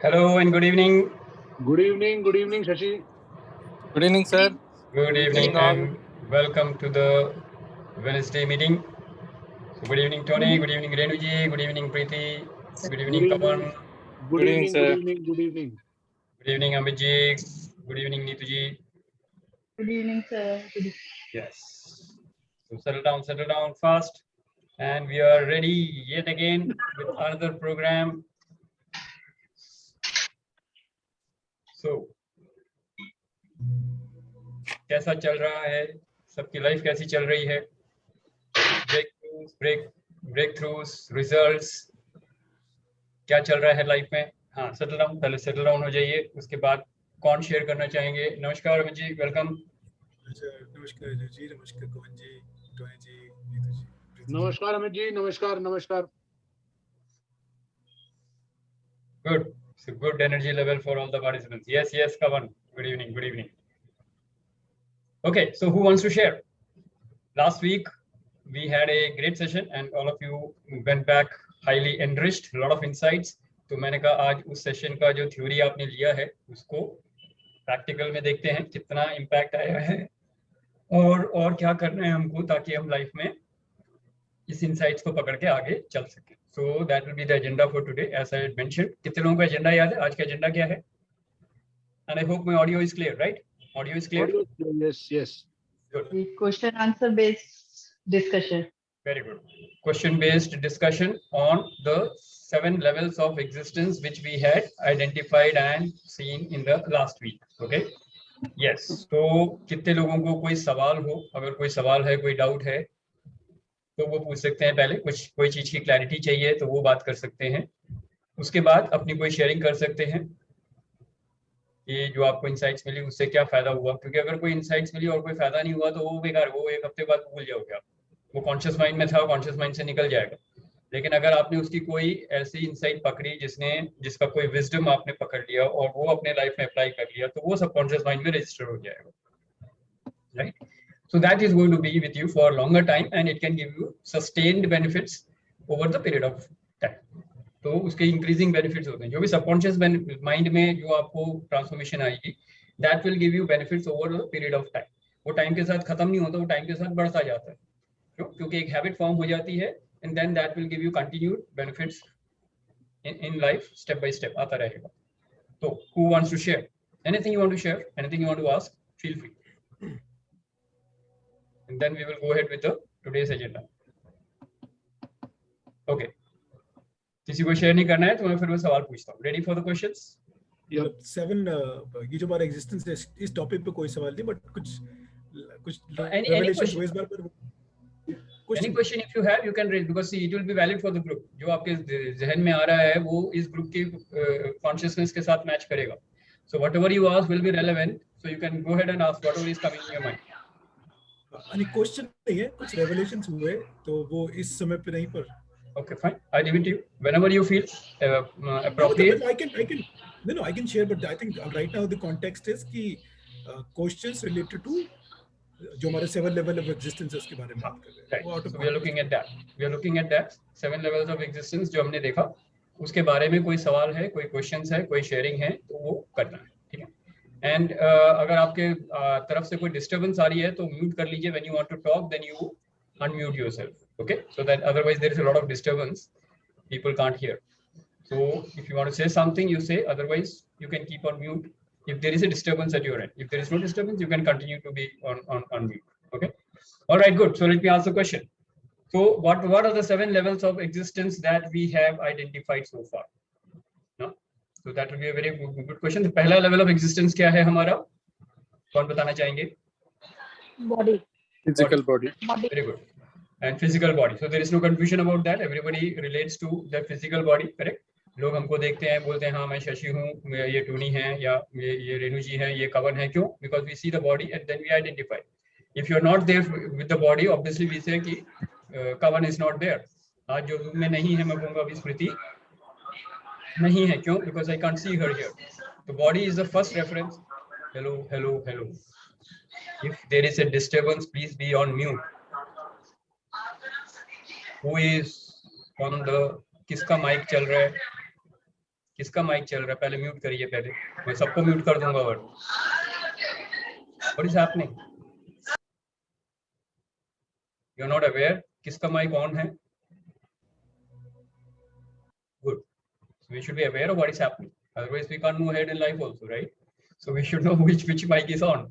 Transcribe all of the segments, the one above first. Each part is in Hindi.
Hello and good evening. Good evening, Shashi. Good evening, sir. Good evening and welcome to the Wednesday meeting. So good evening, Tony. Good evening, Renuji. Good evening, Preeti. Good evening, Kapan. Good evening, sir. good evening. Good evening, Amitji. Good evening, Neetuji. Good evening, sir. Yes. So settle down fast. And we are ready yet again with another program. So कैसा चल रहा है? सबकी लाइफ कैसी चल रही है? ब्रेक थ्रूज, रिजल्ट्स, क्या चल रहा है लाइफ में? हाँ, सेटल डाउन, पहले सेटल डाउन हो जाइए, उसके बाद कौन शेयर करना चाहेंगे? नमस्कार अमित जी, वेलकम। नमस्कार जी, नमस्कार कवन जी, टोनी जी, नीतू जी, प्रीति जी। नमस्कार अमित जी, नमस्कार। Good. So good energy level for all the participants. Yes, Kavan. Good evening. Okay, so who wants to share? Last week we had a great session and all of you went back highly enriched, a lot of insights. तो मैंने कहा आज उस सेशन का जो थ्योरी आपने लिया है उसको प्रैक्टिकल में देखते हैं कितना इम्पैक्ट आया है और क्या करना है हमको ताकि हम लाइफ में इस इंसाइट्स को पकड़ के आगे चल सके. So that will be the agenda for today as I had mentioned. कितने लोगों को एजेंडा याद है? आज का एजेंडा क्या है? And I hope my audio is clear, right? Audio is clear? Yes. Good. Question answer based discussion. Very good. Question based discussion on the 7 levels of existence which we had identified and seen in the last week. Okay? Yes. तो कितने लोगों को कोई सवाल हो? अगर कोई सवाल है, कोई डाउट है तो वो पूछ सकते हैं. पहले कोई चीज की क्लैरिटी चाहिए तो वो बात कर सकते हैं. उसके बाद अपनी कोई शेयरिंग कर सकते हैं कि जो आपको इंसाइट्स मिली उससे क्या फायदा हुआ. क्योंकि अगर कोई इंसाइट्स मिली और कोई फायदा नहीं हुआ तो वो बेकार, वो एक हफ्ते बाद भूल जाओगे आप. वो कॉन्शियस माइंड में था, कॉन्शियस माइंड से निकल जाएगा. लेकिन अगर आपने उसकी कोई ऐसी इंसाइट पकड़ी जिसका कोई विजडम आपने पकड़ लिया और वो अपने लाइफ में अप्लाई कर लिया तो वो सबकॉन्शियस माइंड में रजिस्टर हो जाएगा. Right? So that is going to be with you for a longer time and it can give you sustained benefits over the period of time. तो उसके increasing benefits होते हैं. जो भी subconscious mind में जो आपको transformation आएगी, that will give you benefits over a period of time. वो time के साथ खत्म नहीं होता, वो time के साथ बढ़ता जाता है. क्यों? क्योंकि एक habit form हो जाती है and then that will give you continued benefits in life step by step आता रहेगा. तो who wants to share? Anything you want to share? Anything you want to ask? Feel free. And then we will go ahead with the today's agenda. Okay. किसी को शेयर नहीं करना है तो मैं फिर वो सवाल पूछता हूँ. Ready for the questions? मतलब 7 ये जो हमारा एग्जिस्टेंस है इस टॉपिक पे कोई सवाल नहीं, बट कुछ रेवलेशंस हुए इस बार पर. Any question if you have you can raise because see it will be valid for the group. जो आपके जहन में आ रहा है वो इस ग्रुप की कॉन्शियसनेस के साथ मैच करेगा. So whatever you ask will be relevant. So you can go ahead and ask whatever is coming in your mind. अनि क्वेश्चन नहीं है, कुछ रेवलेशंस हुए तो वो इस समय पे नहीं, पर Okay, fine. I leave it to you. Whenever you feel appropriate. I can share, but I think right now the context is कि questions related to जो हमारे 7 level of existence उसके बारे में बात कर रहे हैं. Right. So we are looking at that 7 levels of existence जो हमने देखा उसके बारे में कोई सवाल है, कोई क्वेश्चंस है, कोई शेयरिंग है तो वो करना है. ठीक है. एंड अगर आपके तरफ से कोई डिस्टर्बेंस आ रही है तो म्यूट कर लीजिए. When you want to talk then you unmute yourself. Okay, so that otherwise there is a lot of disturbance, people can't hear. So if you want to say something you say, otherwise you can keep on mute if there is a disturbance at your end. If there is no disturbance you can continue to be on mute. Okay, all right, good. So let me ask the question. So what are the 7 levels of existence that we have identified so far? No? So that will be a very good question. The पहला level of existence क्या है हमारा? कौन बताना चाहेंगे? Body. Physical body. Very good. And physical body. So there is no confusion about that. Everybody relates to the physical body, correct? लोग हमको देखते हैं, बोलते हैं हाँ मैं शशि हूँ, ये टोनी है या ये रेणु जी है, ये कवन है. क्यों? Because we see the body and then we identify. If you are not there with the body, obviously we say कि कवन is not there. आज जो रूम में नहीं है मैं कहूँगा अभी स्मृति नहीं है. क्यों? Because I can't see her here. The body is the first reference. Hello. If there is a disturbance, please be on mute. Who is on the किसका माइक चल रहा है, किसका माइक चल रहा है? पहले म्यूट करिए, पहले मैं सबको म्यूट कर दूंगा। और what is happening? You are not aware किसका माइक ऑन है? Good, we should be aware of what is happening, otherwise we can't move ahead in life also, right? So we should know which mic is on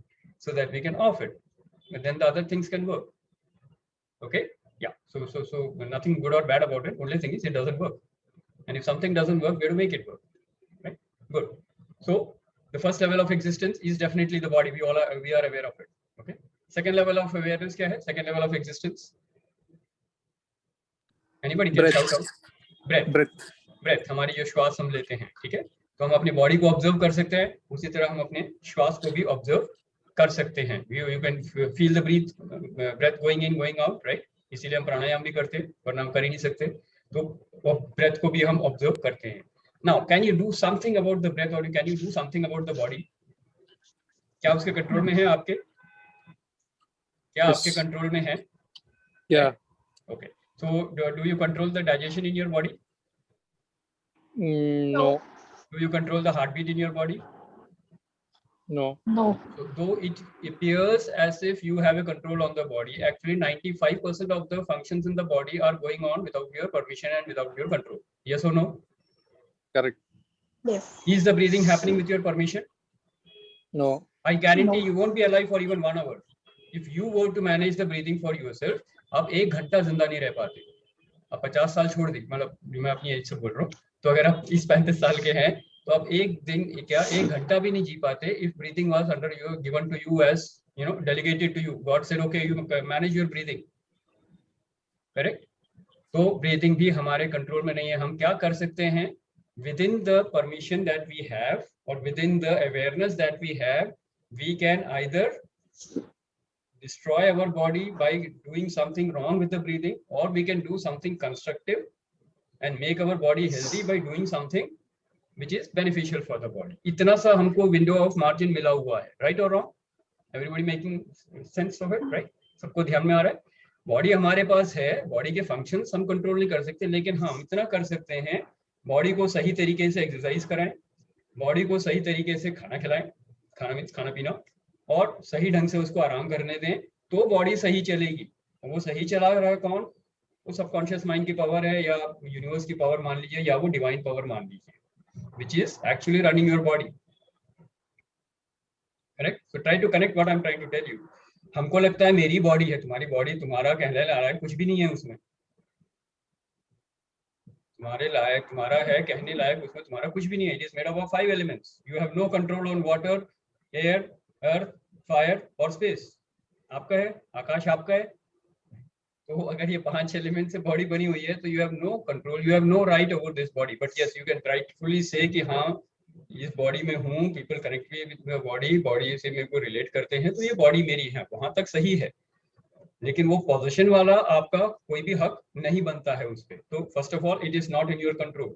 so that we can off it, but then the other things can work. Okay, yeah, so nothing good or bad about it, only thing is it doesn't work, and if something doesn't work, we have to make it work, right? Good. So the first level of existence is definitely the body. We are aware of it. Okay, second level of awareness kya hai? Second level of existence, anybody can Breath. shout out? Breath. Breath, हमारी जो श्वास हम लेते हैं, ठीक है, तो हम अपनी बॉडी को ऑब्जर्व कर सकते हैं, उसी तरह हम अपने श्वास को भी ऑब्जर्व कर सकते हैं। You can feel the breath going in going out, right? इसीलिए हम प्राणायाम भी करते हैं, वरना हम कर ही नहीं सकते, तो ब्रेथ को भी हम ऑब्जर्व करते हैं। Now can you do something about the breath, और can you do something about the body? क्या उसके कंट्रोल में है आपके? क्या Yes. आपके कंट्रोल में है? Yeah. Okay, so do you control the digestion in your body? No. Do you control the heartbeat in your body? No. No. So though it appears as if you have a control on the body, actually 95% of the functions in the body are going on without your permission and without your control. Yes or no? Correct. Yes. Is the breathing happening with your permission? No. I guarantee No. you won't be alive for even 1 hour. If you were to manage the breathing for yourself, आप 1 घंटा जिंदा नहीं रह पाते। आप 50 साल छोड़ दी, मतलब मैं अपनी एज से बोल रहा हूँ, तो अगर आप 30-35 साल के हैं तो आप एक दिन क्या 1 घंटा भी नहीं जी पाते if breathing was under you, given to you as delegated to you. God said okay, you manage your breathing, correct? तो breathing भी हमारे कंट्रोल में नहीं है। हम क्या कर सकते हैं? within the permission that we have or within the awareness that we have, we can either destroy our body by doing something wrong with the breathing, or we can do something constructive and make our body healthy by doing something which is beneficial for the body. इतना सा हमको window of margin मिला हुआ है, right or wrong? Everybody making sense of it, right? सबको ध्यान में आ रहा है? बॉडी हमारे पास है, बॉडी के फंक्शंस हम कंट्रोल नहीं कर सकते, लेकिन हम इतना कर सकते हैं, बॉडी को सही तरीके से एक्सरसाइज कराएं, बॉडी को सही तरीके से खाना खिलाएं, खाना मीन्स खाना पीना, और सही ढंग से उसको आराम करने दें, तो बॉडी सही चलेगी। वो सही चला रहा है कौन? वो सबकॉन्शियस माइंड की पावर है, या यूनिवर्स की पावर मान लीजिए, या वो डिवाइन पावर मान लीजिए, which is actually running your body. Correct? So try to connect what I'm trying to tell you. हमको लगता है मेरी बॉडी है, तुम्हारी बॉडी तुम्हारा कहने ला रहा है, कुछ भी नहीं है उसमें। तुम्हारे लायक तुम्हारा है, कहने लायक उसमें तुम्हारा कुछ भी नहीं है। It is made up of 5 elements. You have no control on water, air, earth, fire और space. आपका है, आकाश आपका है। तो अगर ये 5 एलिमेंट से बॉडी बनी हुई है, तो you have no control, you have no right over this body, but yes you can rightfully say कि हाँ इस बॉडी में हूँ, people connect me with my body, body से मेरे को रिलेट करते हैं, तो ये बॉडी मेरी है, वहां तक सही है। लेकिन वो पोजीशन वाला आपका कोई भी हक नहीं बनता है उस पे। तो first of all it is not in your control,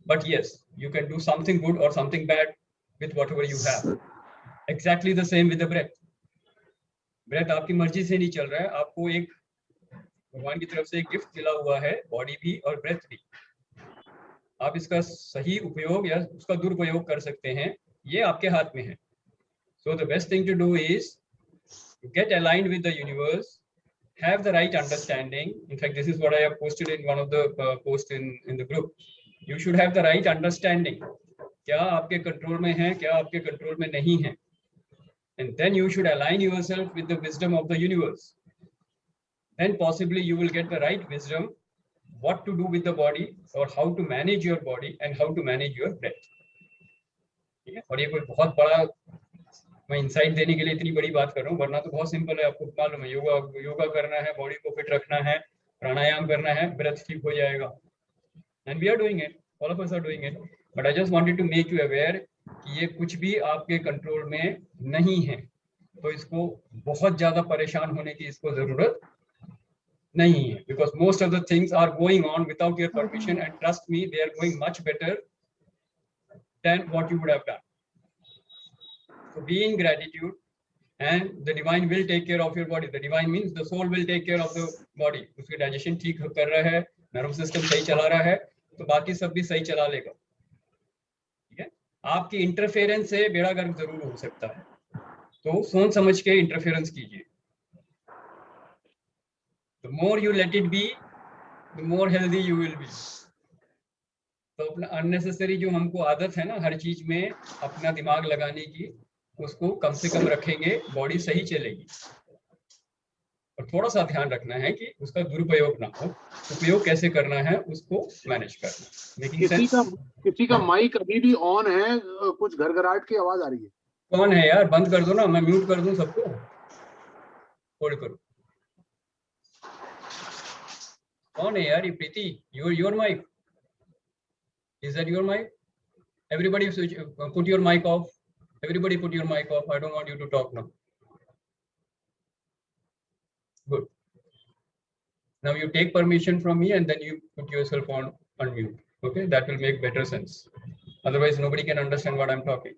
but yes you can do something good और something bad with whatever you have. Exactly the same with the breath. Breath आपकी मर्जी से नहीं चल रहा है, आपको एक भगवान की तरफ से एक गिफ्ट मिला हुआ है, बॉडी भी और ब्रेथ भी। आप इसका सही उपयोग या उसका दुरुपयोग कर सकते हैं, ये आपके हाथ में है। So the best thing to do is get aligned with the universe, have the right understanding. In fact, this is what I have posted in one of the posts in the group. You should have the right understanding. क्या आपके कंट्रोल में है, क्या आपके कंट्रोल में नहीं है, and then you should align yourself with the wisdom of the universe. Then possibly you will get the right wisdom what to do with the body or how to manage your body and how to manage your breath. ठीक है? और ये कोई बहुत बड़ा मैं इंसाइट देने के लिए इतनी बड़ी बात कर रहा हूँ, वरना तो बहुत सिंपल है, आपको मालूम है। योगा करना है, बॉडी को फिट रखना है, प्राणायाम करना है, ब्रेथ ठीक हो जाएगा। And we are doing it, all of us are doing it, but I just wanted to make you aware कि ये कुछ भी आपके कंट्रोल में नहीं है, तो इसको बहुत ज्यादा परेशान होने की इसको जरूरत नहीं है, because most of the things are going on without your permission, and trust me they are going much better than what you would have done. So be in gratitude, and the divine will take care of your body. The divine means the soul will take care of the body. उसके डाइजेशन ठीक कर रहा है, नर्व सिस्टम सही चला रहा है, तो बाकी सब भी सही चला लेगा। आपकी इंटरफेरेंस से बेड़ा गर्क जरूर हो सकता है, तो सोच समझ के इंटरफेरेंस कीजिए. The more you let it be, the more healthy you will be. तो अपना अननेसेसरी जो हमको आदत है ना हर चीज में अपना दिमाग लगाने की, उसको कम से कम रखेंगे, बॉडी सही चलेगी. और थोड़ा सा ध्यान रखना है कि उसका दुरुपयोग ना हो, उपयोग कैसे करना है उसको मैनेज करना. Making sense? किसी का माइक अभी भी ऑन है, कुछ घरघराहट की आवाज आ रही है. कौन है यार? बंद कर दो ना, मैं म्यूट कर दूं सबको. होल्ड करो. कौन है यार? ये Preeti, your mic, is that your mic? Everybody switch, put your mic off. Everybody put your mic off. I don't want you to talk now. Good. Now you take permission from me and then you put yourself on unmute. Okay, that will make better sense. Otherwise nobody can understand what I'm talking.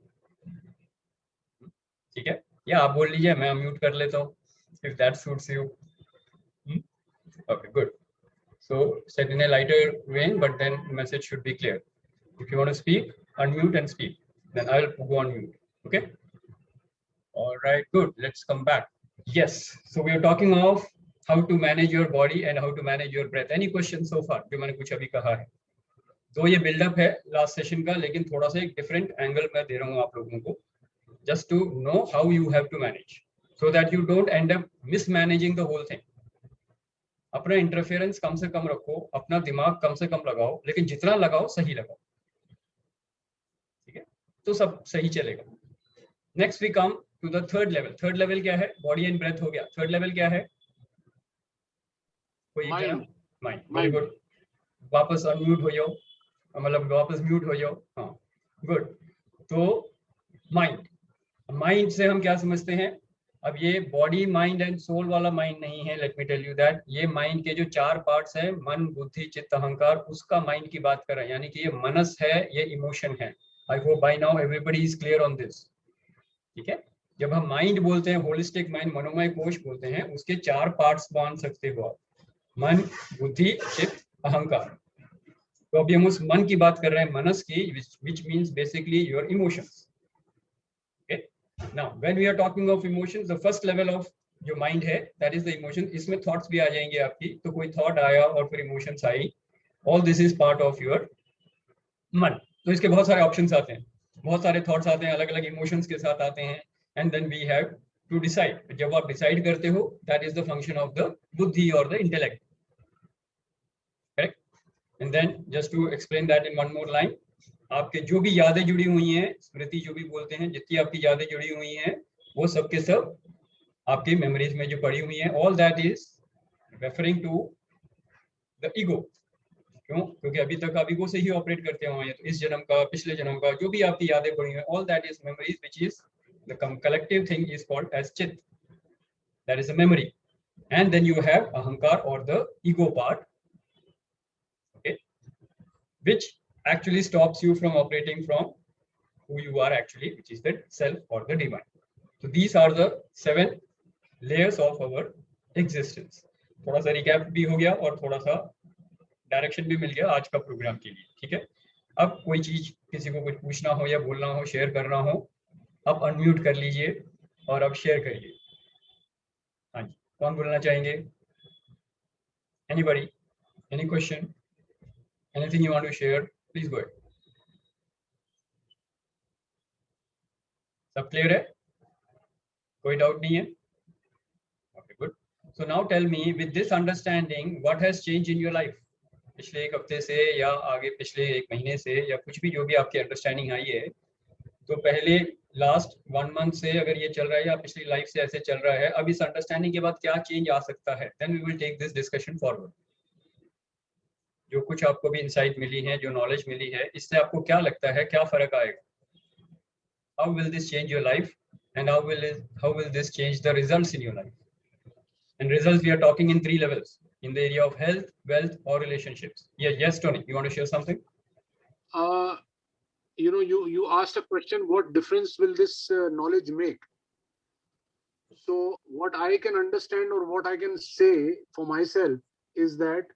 ठीक है? या आप बोल लीजिए, मैं unmute कर लेता हूँ, if that suits you. Okay, good. So set in a lighter vein, but then message should be clear. If you want to speak, unmute and speak. Then I'll go on mute. Okay. All right. Good. Let's come back. Yes. So we are talking of how to manage your body and how to manage your breath. Any questions so far? जो मैंने कुछ अभी कहा है. तो ये बिल्डअप है लास्ट सेशन का, लेकिन थोड़ा सा एक डिफरेंट एंगल मैं दे रहा हूँ आप लोगों को, just to know how you have to manage, so that you don't end up mismanaging the whole thing. अपना इंटरफेरेंस कम से कम रखो, अपना दिमाग कम से कम लगाओ, लेकिन जितना लगाओ सही लगाओ. ठीक है? तो सब सही चलेगा. Next we come to the third level. Third level क्या है? बॉडी एंड ब्रेथ हो गया. थर्ड लेवल क्या है? कोई माइंड. माइंड. Very good. वापस अनम्यूट हो जाओ, मतलब वापस म्यूट हो जाओ. हाँ, गुड. तो माइंड, माइंड से हम क्या समझते हैं? अब ये बॉडी माइंड एंड सोल वाला माइंड नहीं है. Let me tell you that ये माइंड के जो 4 पार्ट्स हैं, मन, बुद्धि, चित्त, अहंकार, उसका माइंड की बात कर रहे हैं. यानी कि ये मनस है, ये इमोशन है. I hope by now everybody is clear on this. ठीक है? जब हम माइंड बोलते हैं, होलिस्टिक माइंड, मनोमय कोश बोलते हैं, उसके 4 पार्ट्स मान सकते हो आप: मन, बुद्धि, चित्त, अहंकार. तो अभी हम उस मन की बात कर रहे हैं, मनस की, which means basically your emotions. Okay? Now when we are talking of emotions, the first level of जो माइंड है, that is the emotion. इसमें थॉट्स भी आ जाएंगे आपकी. तो कोई थॉट आया और फिर emotions I, all this is part of your मन. तो इसके बहुत सारे ऑप्शंस आते हैं, बहुत सारे थॉट्स आते हैं, अलग अलग इमोशंस के साथ आते हैं. And then we have to decide. जब आप डिसाइड करते हो, that is the function of the buddhi और the intellect. Correct? And then just to explain that in one more line, आपके जो भी यादें जुड़ी हुई हैं, स्मृति जो भी बोलते हैं, जितनी आपकी यादें जुड़ी हुई हैं, वो सब के सब आपकी मेमोरीज में जो पड़ी हुई हैं, all that is referring to the ego. क्यों? क्योंकि अभी तक आप ईगो से ही ऑपरेट करते हुए हैं. तो इस जन्म का, पिछले जन्म का, जो भी आपकी यादें पड़ी हैं, all that is memories, which is the collective thing is called as chit. That is a memory. And then you have ahankar or the ego part, okay, which actually stops you from operating from who you are actually, which is the self or the divine. So these are the 7 layers of our existence. थोड़ा सा रिकैप भी हो गया और थोड़ा सा डायरेक्शन भी मिल गया आज का प्रोग्राम के लिए. ठीक है? अब कोई चीज, किसी को कुछ पूछना हो या बोलना हो, शेयर करना हो, आप अनम्यूट कर लीजिए और अब शेयर करिए. हाँ जी, कौन बोलना चाहेंगे? Anybody? Any question? Anything you want to share? Please go ahead. सब क्लियर है? कोई डाउट नहीं है? Okay, good. So now tell me, with this understanding, what has change in your life? पिछले 1 हफ्ते से या आगे पिछले 1 महीने से या कुछ भी, जो भी आपकी अंडरस्टैंडिंग आई है, तो पहले लास्ट 1 मंथ से अगर ये चल रहा है या पिछली लाइफ से ऐसे चल रहा है, अब इस अंडरस्टैंडिंग के बाद क्या चेंज आ सकता है? Then we will take this discussion forward. जो कुछ आपको भी इंसाइट मिली है, जो नॉलेज मिली है, इससे आपको क्या लगता है, क्या फर्क आएगा? How will this change your life and how will this change the results in your life? And results we are talking in 3 levels, in the area of health, wealth or relationships. Yeah, yes, Tony, you want to share something? You asked a question, what difference will this knowledge make? So what I can understand or what I can say for myself is that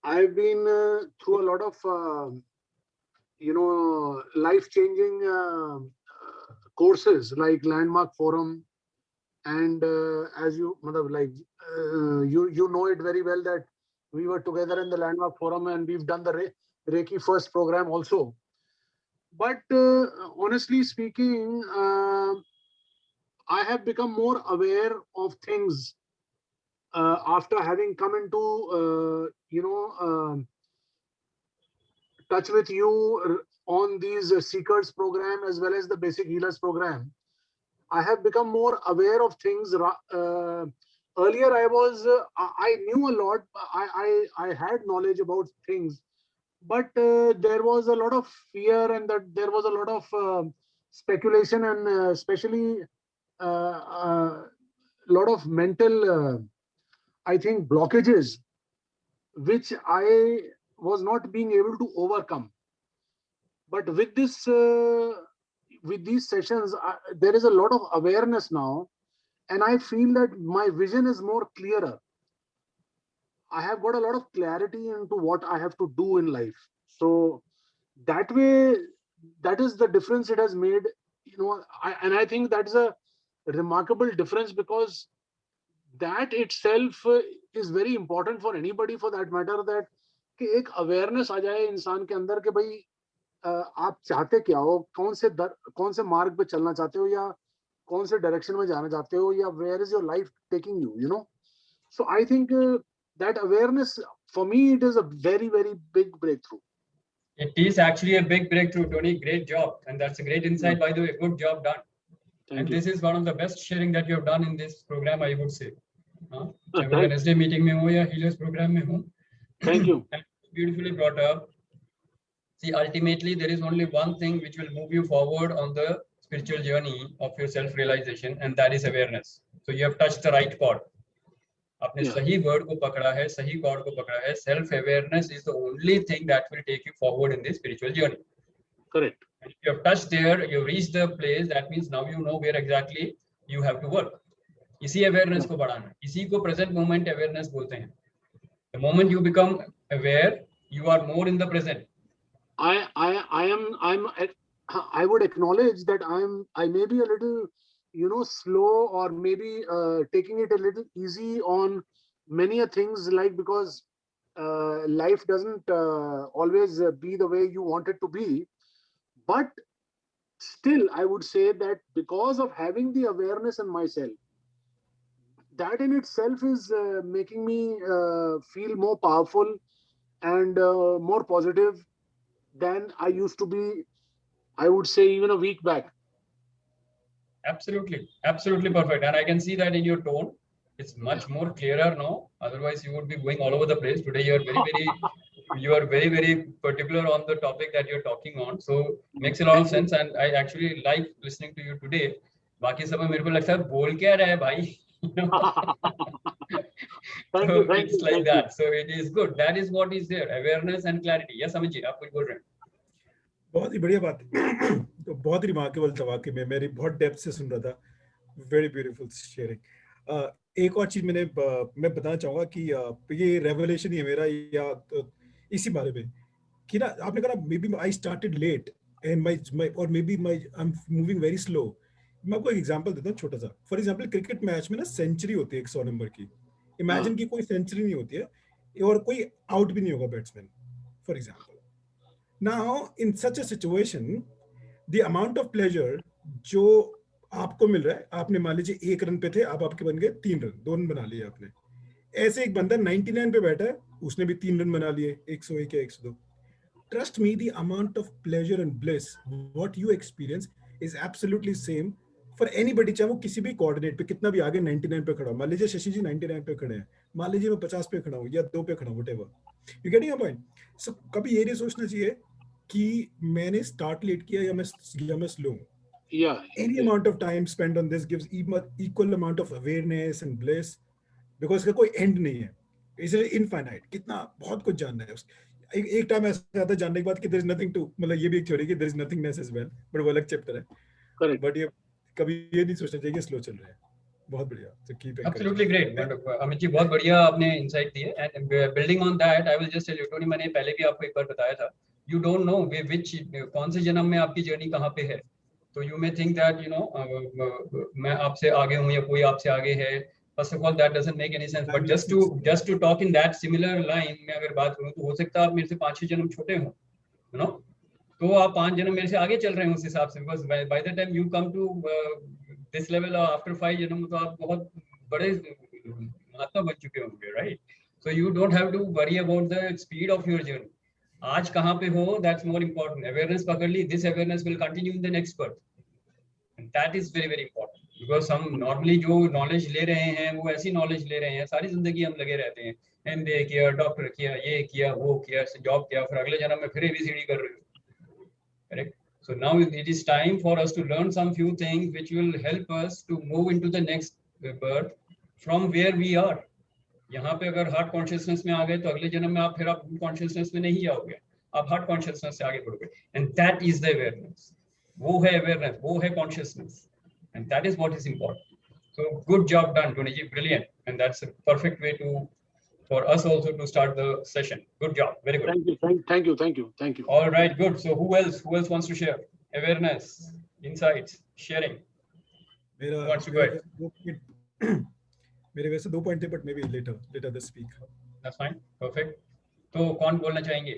I've been through a lot of life-changing courses like Landmark Forum, and as you you know it very well that we were together in the Landmark Forum, and we've done the Reiki First program also. But honestly speaking, I have become more aware of things after having come into touch with you on these Seekers program as well as the Basic Healers program. I have become more aware of things. Earlier, I knew a lot. I had knowledge about things, but there was a lot of fear, and that there was a lot of speculation, and especially a lot of mental, I think, blockages, which I was not being able to overcome. But with this, with these sessions, there is a lot of awareness now, and I feel that my vision is more clearer. I have got a lot of clarity into what I have to do in life. So that way, that is the difference it has made. And I think that's a remarkable difference, because that itself is very important for anybody, for that matter, that कि एक awareness आ जाए इंसान के अंदर कि भाई आप चाहते क्या हो, कौन से मार्ग पे चलना चाहते हो, या कौन से डायरेक्शन में जाना चाहते हो, या where is your life taking you. So I think that awareness, for me, it is a very, very big breakthrough. It is actually a big breakthrough, Tony. Great job. And that's a great insight, by the way. Good job done. Thank you. This is one of the best sharing that you have done in this program, I would say. चाहे Thank- मैं Wednesday meeting में हूँ या Healers program में हूँ. Thank you. Beautifully brought up. See, ultimately, there is only one thing which will move you forward on the spiritual journey of your self-realization, and that is awareness. So you have touched the right chord. आपने Yeah. सही word को पकड़ा है, सही chord को पकड़ा है. Self-awareness is the only thing that will take you forward in this spiritual journey. Correct. If you have touched there, you reached the place, that means now you know where exactly you have to work. इसी awareness को बढ़ाना, इसी को present moment awareness बोलते हैं. The moment you become aware, you are more in the present. I would acknowledge that I may be a little, slow, or maybe taking it a little easy on many a things, like, because life doesn't always be the way you want it to be. But still, I would say that because of having the awareness in myself, that in itself is making me feel more powerful and more positive than I used to be, I would say, even a week back. Absolutely, absolutely perfect. And I can see that in your tone. It's much more clearer now. Otherwise, you would be going all over the place. Today, you are very, very particular on the topic that you're talking on. So makes a lot of sense. And I actually like listening to you today. बाकी सब में मेरे को लगता है बोल क्या रहा है भाई? So it's like that. So it is good. That is what is there. Awareness and clarity. Yes, Amit ji, आप कुछ बोल रहे हैं? बहुत ही बढ़िया बात है. तो बहुत रिमार्केबल था वाकई में. मेरी बहुत डेप्थ से सुन रहा था. Very beautiful sharing. एक और चीज मैं बताना चाहूंगा कि ये रेवलेशन ही है मेरा, या इसी बारे में कि ना आपने कहा maybe I started late and my और maybe I am moving very slow. मैं आपको एक एग्जांपल देता हूँ छोटा सा. फॉर एग्जांपल, क्रिकेट मैच में ना सेंचुरी होती है 100 नंबर की. इमेजिन कि कोई सेंचुरी नहीं होती है और कोई आउट भी नहीं होगा batsman, for example. Now, in such a situation, the amount of pleasure जो आपको मिल रहा है, आपने मान लीजिए 1 रन पे थे, आप आपके बन गए 3 रन, 2 रन बना लिए आपने. ऐसे एक बंदा 99 पे बैठा है, उसने भी 3 रन बना लिए, 101 या 102. Trust me, the amount of pleasure and bliss what you experience is absolutely same for anybody, चाहे वो किसी भी कोऑर्डिनेट पे कितना भी आगे 99 पे खड़ा हो. मान लीजिए शशि जी 99 पे खड़े हैं, मान लीजिए मैं 50 पे खड़ा हूँ या 2 पे खड़ा हूँ, whatever. You getting a point? So कभी ये नहीं सोचना चाहिए कि मैंने स्टार्ट लेट किया या मैं स्लो हूं. Any amount of time spent on this gives equal amount of awareness and bliss, because इसका कोई एंड नहीं है. It's infinite. कितना बहुत कुछ जानना है. एक टाइम ऐसा आता है जानने के बाद कि देयर इज नथिंग टू, मतलब ये भी एक थ्योरी कि there is nothingness as well, but वो अलग चैप्टर है. बट ये कभी ये नहीं सोचना चाहिए कि स्लो चल रहा है. बहुत बढ़िया, so keep Absolutely encouraging. great. Wonderful. Amit ji बहुत बढ़िया आपने इंसाइट दिए and building on that I will just tell you, Tony मैंने पहले भी आपको एक बार बताया था, यू डोंट नो विच कौन से जन्म में आपकी जर्नी कहाँ पे है, तो you may think that you know मैं आपसे आगे हूँ या कोई आपसे आगे है. First of all that doesn't make any sense, but just to talk in that similar line में अगर बात करूँ तो हो सकता है आप मेरे से 5-6 जन्म छोटे हो, यू नो, तो आप 5 जन्म मेरे से आगे चल रहे हैं उस हिसाब से, because by the time you come to this level after 5 जन्म तो आप बहुत बड़े महात्मा बन चुके होंगे, right? So you don't have to worry about the speed of your journey. आज कहाँ पे हो, दैट्स मोर इम्पोर्टेंट. अवेयरनेस पकड़ ली, this awareness will continue in the next birth, and that is very very important, because हम नॉर्मली जो नॉलेज ले रहे हैं वो ऐसी नॉलेज ले रहे हैं, सारी जिंदगी हम लगे रहते हैं, MBA किया, डॉक्टर किया, ये किया, वो किया, जॉब किया, फिर अगले जन्म में फिर ABCD कर रहे हो, correct? So now it is time for us to learn some few things which will help us to move into the next birth from where we are. यहाँ पे अगर हार्ट कॉन्शियसनेस में आ गए तो अगले जन्म में आप फिर आप कॉन्शियसनेस में नहीं जाओगे, आप हार्ट कॉन्शियसनेस से आगे बढ़ोगे, and that is the awareness. वो है अवेयरनेस, वो है consciousness, and that is what is important. So good job done, Tony ji, brilliant, and that's a perfect way to for us also to start the session. Good job, very good. Thank you. All right, good. So who else wants to share? Awareness, insights, sharing. मेरा Wants to go ahead. मेरे वैसे 2 पॉइंट थे, but may be later the speak. That's fine, perfect. तो कौन बोलना चाहेंगे?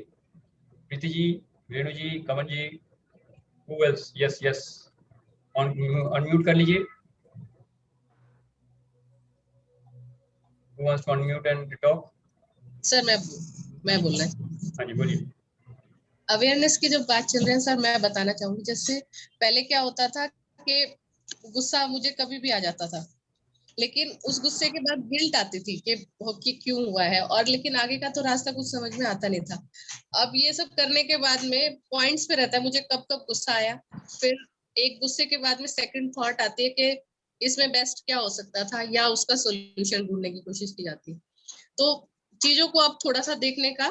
प्रीति जी, रेणु जी, कमल जी, who else? Yes. Unmute कर लीजिए. Who wants to unmute and talk? Sir मैं बोलना है. हाँ जी, बोलिए. अवेयरनेस की जब बात चल रही है सर, मैं बताना चाहूंगी, जैसे पहले क्या होता था कि गुस्सा मुझे कभी भी आ जाता था, लेकिन उस गुस्से के बाद गिल्ट आती थी कि क्यों हुआ है, और लेकिन आगे का तो रास्ता कुछ समझ में आता नहीं था. अब ये सब करने के बाद में पॉइंट्स पे रहता है मुझे कब गुस्सा आया, फिर एक गुस्से के बाद में सेकंड थॉट आती है कि इसमें बेस्ट क्या हो सकता था, या उसका सोल्यूशन ढूंढने की कोशिश की जाती है. तो चीजों को अब थोड़ा सा देखने का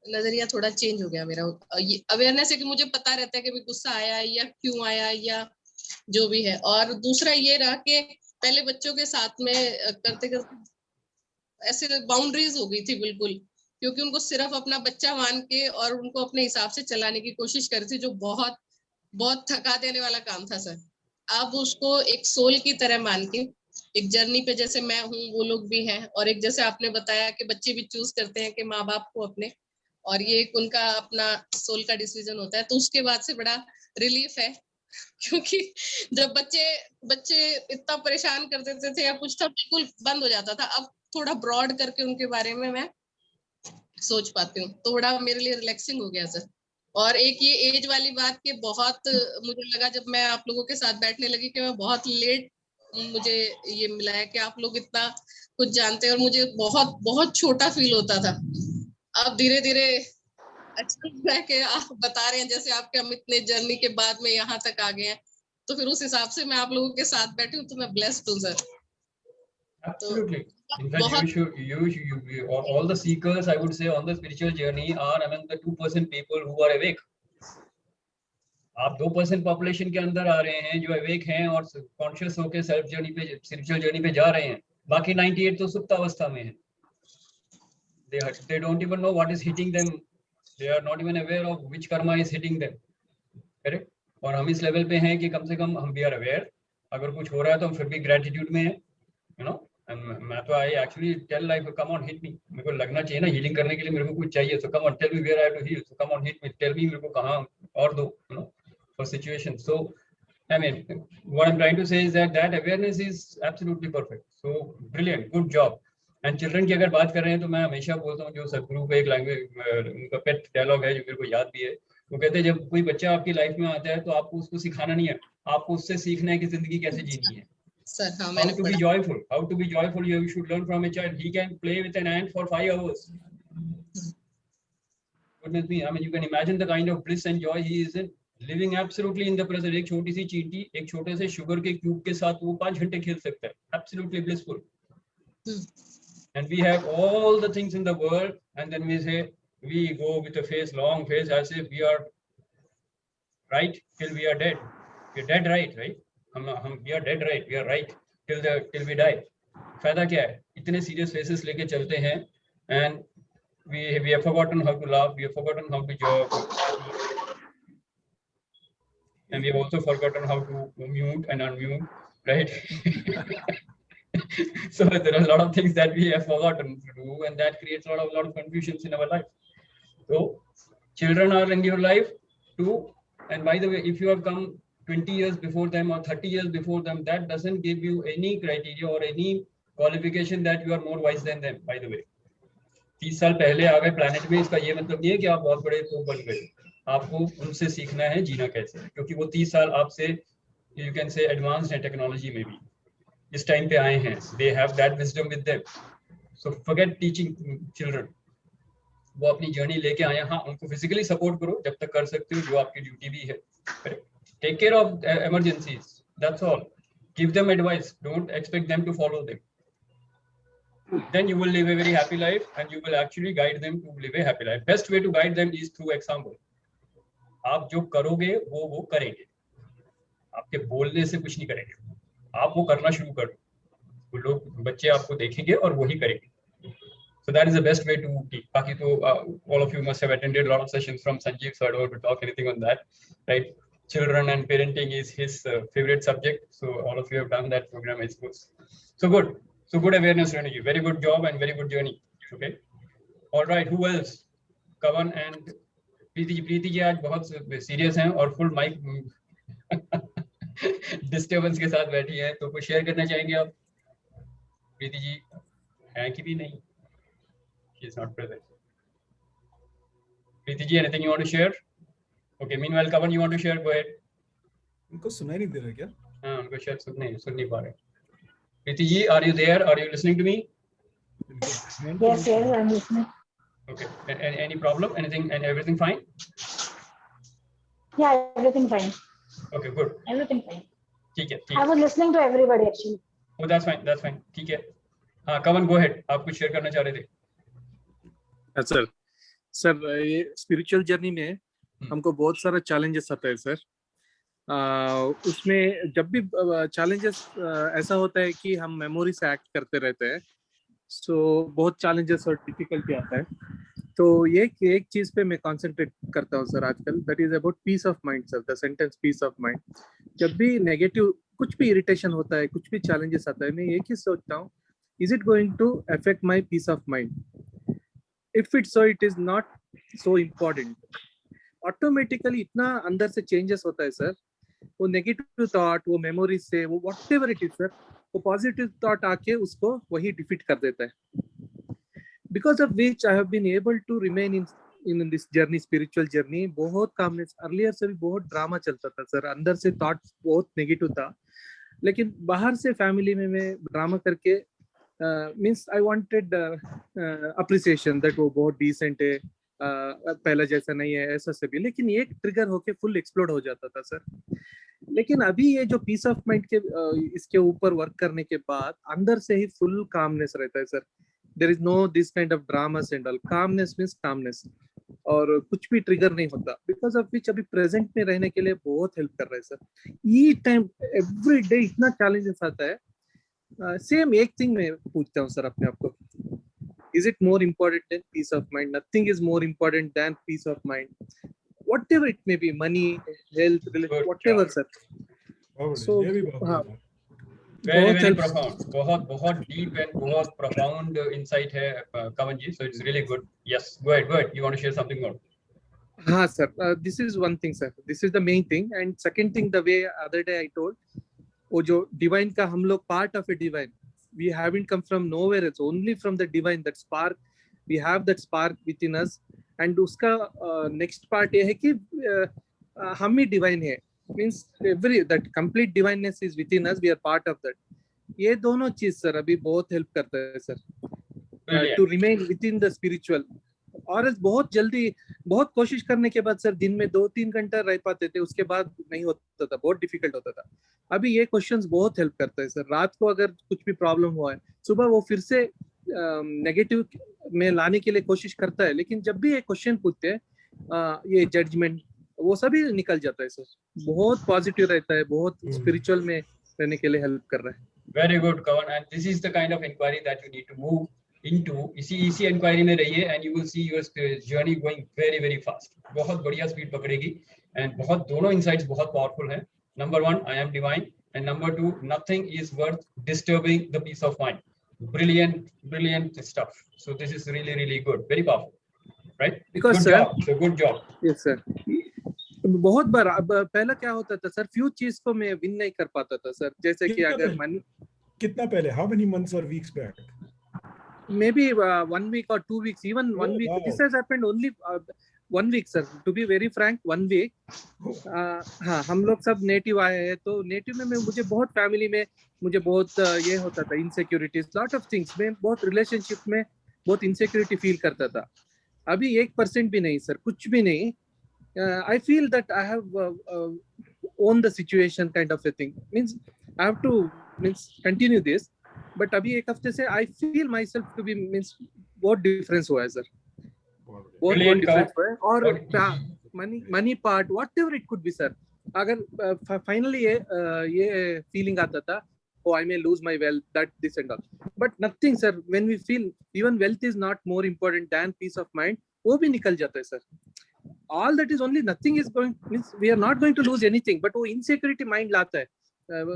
नजरिया थोड़ा चेंज हो गया मेरा. ये अवेयरनेस है कि मुझे पता रहता है कि गुस्सा आया या क्यों आया या जो भी है. और दूसरा ये रहा कि पहले बच्चों के साथ में करते करते ऐसे बाउंड्रीज हो गई थी बिल्कुल, क्योंकि उनको सिर्फ अपना बच्चा मान के और उनको अपने हिसाब से चलाने की कोशिश कर रही थी, जो बहुत बहुत थका देने वाला काम था सर. अब उसको एक सोल की तरह मान के एक जर्नी पे, जैसे मैं हूँ वो लोग भी हैं, और एक जैसे आपने बताया कि बच्चे भी चूज करते हैं कि माँ बाप को अपने, और ये एक उनका अपना सोल का डिसीजन होता है. तो उसके बाद से बड़ा रिलीफ है, क्योंकि जब बच्चे इतना परेशान कर देते थे या कुछ था, बिल्कुल बंद हो जाता था. अब थोड़ा ब्रॉड करके उनके बारे में मैं सोच पाती हूँ, तो बड़ा मेरे लिए रिलैक्सिंग हो गया सर. और एक ये एज वाली बात के बहुत मुझे लगा जब मैं आप लोगों के साथ बैठने लगी कि मैं बहुत लेट मुझे ये मिला है कि आप लोग इतना कुछ जानते हैं, और मुझे बहुत बहुत छोटा फील होता था. अब धीरे धीरे अच्छा लग कि आप बता रहे हैं, जैसे आपके हम इतने जर्नी के बाद में यहाँ तक आ गए हैं, तो फिर उस हिसाब से मैं आप लोगों के साथ बैठी हूँ, तो मैं ब्लेस्ड हूँ sir. Absolutely. In fact, you all the seekers, I would say, on the spiritual journey are among the 2% people who are awake. आप 2% पॉपुलेशन के अंदर आ रहे हैं जो अवेक हैं और कॉन्शियस होकर सेल्फ जर्नी पे, स्पिरिचुअल जर्नी पे जा रहे हैं. बाकी 98 तो सुप्त अवस्था में हैं. They don't even know what is hitting them. They are not even aware of which karma is hitting them. Correct? और हम इस लेवल पे हैं कि कम से कम हम भी आर अवेयर. अगर कुछ हो रहा है तो हम फिर भी ग्रेटिट्यूड में हैं, यू नो. मैं तो I actually tell life, come on hit me. मेरे को लगना चाहिए ना हीलिंग करने के लिए मेरे को कुछ चाहिए, so come on tell me where I have to heal, so come on hit me, tell me मेरे को कहां और दो, you know, for situation. So I mean, what I'm trying to say is that awareness is absolutely perfect. So brilliant, good job. And children की अगर बात कर रहे हैं तो मैं हमेशा बोलता हूँ, जो सदगुरु का एक लैंग्वेज उनका पेट डायलॉग है जो मेरे को याद भी है. वो कहते हैं जब कोई बच्चा आपकी लाइफ में आता है तो आपको उसको सिखाना नहीं है, आपको उससे सीखना है कि जिंदगी कैसे जीनी है. सर हाँ, How मैंने to be joyful. How to be joyful. You should learn from a child. He can play with an ant for 5 hours. Goodness me, I mean, you can imagine the kind of bliss and joy he is in, living absolutely in the present. एक छोटी सी चींटी एक छोटे से शुगर के क्यूब के साथ वो 5 घंटे खेल सकता है. Absolutely blissful. And we have all the things in the world, and then we say we go with a face, long face, as if we are right till we are dead. We are dead, right? We are dead, right? We are right. till we die. फायदा क्या है? इतने serious faces लेके चलते हैं, and we have forgotten how to laugh, we have forgotten how to joke, and we have also forgotten how to mute and unmute, right? So there are a lot of things that we have forgotten to do, and that creates a lot of confusions in our life. So children are in your life too, and by the way, if you have come 20 years before them or 30 years before them, that doesn't give you any criteria or any qualification that you are more wise than them, by the way. 30 साल पहले आ गए प्लैनेट में, इसका ये मतलब नहीं है कि आप बहुत बड़े तो बन गए. आपको उनसे सीखना है जीना कैसे, क्योंकि वो 30 साल आपसे, you can say, एडवांस्ड है टेक्नोलॉजी में भी, इस टाइम पे आए हैं. They have that wisdom with them. So forget teaching children. वो अपनी जर्नी लेके आए. हाँ, उनको फिजिकली सपोर्ट करो जब तक कर सकते हो, जो आपकी ड्यूटी भी है. Take care of emergencies. That's all. Give them advice. Don't expect them to follow them. Then you will live a very happy life, and you will actually guide them to live a happy life. Best way to guide them is through example. आप जो करोगे वो करेंगे. आपके बोलने से कुछ नहीं करेंगे. आप वो करना शुरू करो, वो लोग बच्चे आपको देखेंगे और वही करेंगे. So that is the best way to teach. बाकी तो all of you must have attended a lot of sessions from Sanjeev, so I don't want to talk anything on that, right? Children and parenting is his favorite subject, so all of you have done that program, I suppose. So good. So good awareness, Renu. Very good job and very good journey. Okay. All right. Who else? Kavan and Preeti ji. Preeti ji आज बहुत serious हैं और full mic disturbance के साथ बैठी हैं. तो कुछ share करना चाहेंगे आप? प्रीति जी हैं कि भी नहीं? She is not present. Preeti ji, anything you want to share? Okay. Meanwhile, Kavan, you want to share? Go ahead. उनको सुनाई नहीं दे रहा क्या? हाँ, उनको शायद सुन नहीं पा रहे. Preeti ji, are you there? Are you listening to me? Yes, I'm listening. Okay. Any problem? Anything and everything fine? Yeah, everything fine. Okay, good. Everything fine. ठीक है. I was listening to everybody actually. Oh, that's fine. That's fine. ठीक है. हाँ, Kavan, go ahead. आप कुछ शेयर करना चाह रहे थे? सर ये स्पिरिचुअल जर्नी में हमको बहुत सारा चैलेंजेस आता है सर. उसमें जब भी चैलेंजेस ऐसा होता है कि हम मेमोरी से एक्ट करते रहते हैं, सो बहुत चैलेंजेस और डिफिकल्टी आता है. तो ये एक चीज पे मैं कंसंट्रेट करता हूँ सर आजकल, that is about peace of mind sir. The sentence peace of mind. जब भी नेगेटिव कुछ भी इरिटेशन होता है, कुछ भी चैलेंजेस आता है, मैं एक ही सोचता हूँ, is it going to affect my peace of mind? If it so, it is not so important. Automatically इतना अंदर से चेंजेस होता है सर. वो नेगेटिव थॉट, वो मेमोरी से, वो व्हाटएवर इट इज सर, वो पॉजिटिव थॉट आके उसको वही डिफीट कर देता है. Because of which I have been able to remain in this journey, spiritual journey. बहुत कामनेस, अर्लियर से भी बहुत ड्रामा चलता था सर. अंदर से थॉट बहुत नेगेटिव था, लेकिन बाहर से फैमिली में मैं ड्रामा करके means I wanted appreciation that वो बहुत डिसेंट है, पहला जैसा नहीं है, ऐसा से भी. लेकिन एक ट्रिगर होके फुल एक्सप्लोड हो जाता था सर. लेकिन अभी ये जो पीस ऑफ माइंड के इसके ऊपर वर्क करने के बाद अंदर से ही फुल कामनेस रहता है सर. There is no this kind of dramas and all. Calmness means calmness, और कुछ भी ट्रिगर नहीं होता. बिकॉज ऑफ विच अभी प्रेजेंट में रहने के लिए बहुत हेल्प कर रहा है सर. ई टाइम एवरी डे इतना चैलेंजेस आता है. सेम एक थिंग मैं पूछता हूँ सर अपने आप को, is it more important than peace of mind? Nothing is more important than peace of mind, whatever it may be, money, health, religion, whatever sir. So very profound, बहुत deep and बहुत profound insight है Kavan ji, so it's really good. Yes, go ahead, you want to share something more? हाँ sir, this is one thing sir, this is the main thing. And second thing, the way other day I told, वो जो divine का हम लोग part of a divine, we haven't come from nowhere, it's only from the divine, that spark, we have that spark within us. And उसका next part ये है कि हम ही divine है, means that complete divineness is within us, we are part of that. ये दोनों चीज सर अभी बहुत हेल्प करता है sir, to remain within the spiritual. और बहुत जल्दी, बहुत कोशिश करने के बाद सर दिन में 2-3 घंटा रह पाते थे, उसके बाद नहीं होता था, बहुत डिफिकल्ट होता था. अभी ये क्वेश्चंस बहुत हेल्प करता है सर. रात को अगर कुछ भी प्रॉब्लम हुआ है, सुबह वो फिर से नेगेटिव में लाने के लिए कोशिश करता है, लेकिन जब भी ये क्वेश्चन पूछते हैं ये जजमेंट, वो सभी निकल जाता है सर. बहुत पॉजिटिव रहता है, बहुत स्पिरिचुअल में रहने के लिए हेल्प कर रहा है. Very good, Kavan. And this is the kind of inquiry that you need to move into. इसी inquiry में रहिए and you will see your journey going very very fast. बहुत बढ़िया speed पकड़ेगी and बहुत दोनों insights बहुत powerful हैं. Number 1, I am divine, and number 2, nothing is worth disturbing the peace of mind. Brilliant stuff. So this is really really good, very powerful, right? Because good sir, job. So good job. yes sir. बहुत बार अब पहला क्या होता था सर, फ्यू चीज को मैं विन नहीं कर पाता था सर, जैसे कि अगर मनी कितना पहले, how many months or weeks back? Maybe 1 week or 2 weeks, even 1 week. Wow. This has happened only 1 week sir, to be very frank, 1 week. हाँ, हम लोग सब नेटिव आए हैं, तो नेटिव में मुझे बहुत फैमिली में मुझे बहुत ये होता था, इनसिक्योरिटीज, लॉट ऑफ थिंग्स में, बहुत रिलेशनशिप में बहुत इनसिक्योरिटी फील करता था. अभी 1% भी नहीं सर, कुछ भी नहीं. I feel that I have owned the situation, kind of a thing. Means I have to continue this. But अभी एक हफ्ते से I feel myself to be बहुत difference हुआ है सर. बहुत difference हुआ है. और money part, whatever it could be sir. अगर finally ये feeling आता था, oh I may lose my wealth, that this and all. But nothing sir. When we feel even wealth is not more important than peace of mind, वो भी निकल जाता है sir. All that is only, nothing is going, means we are not going to lose anything, but वो insecurity mind लाता है,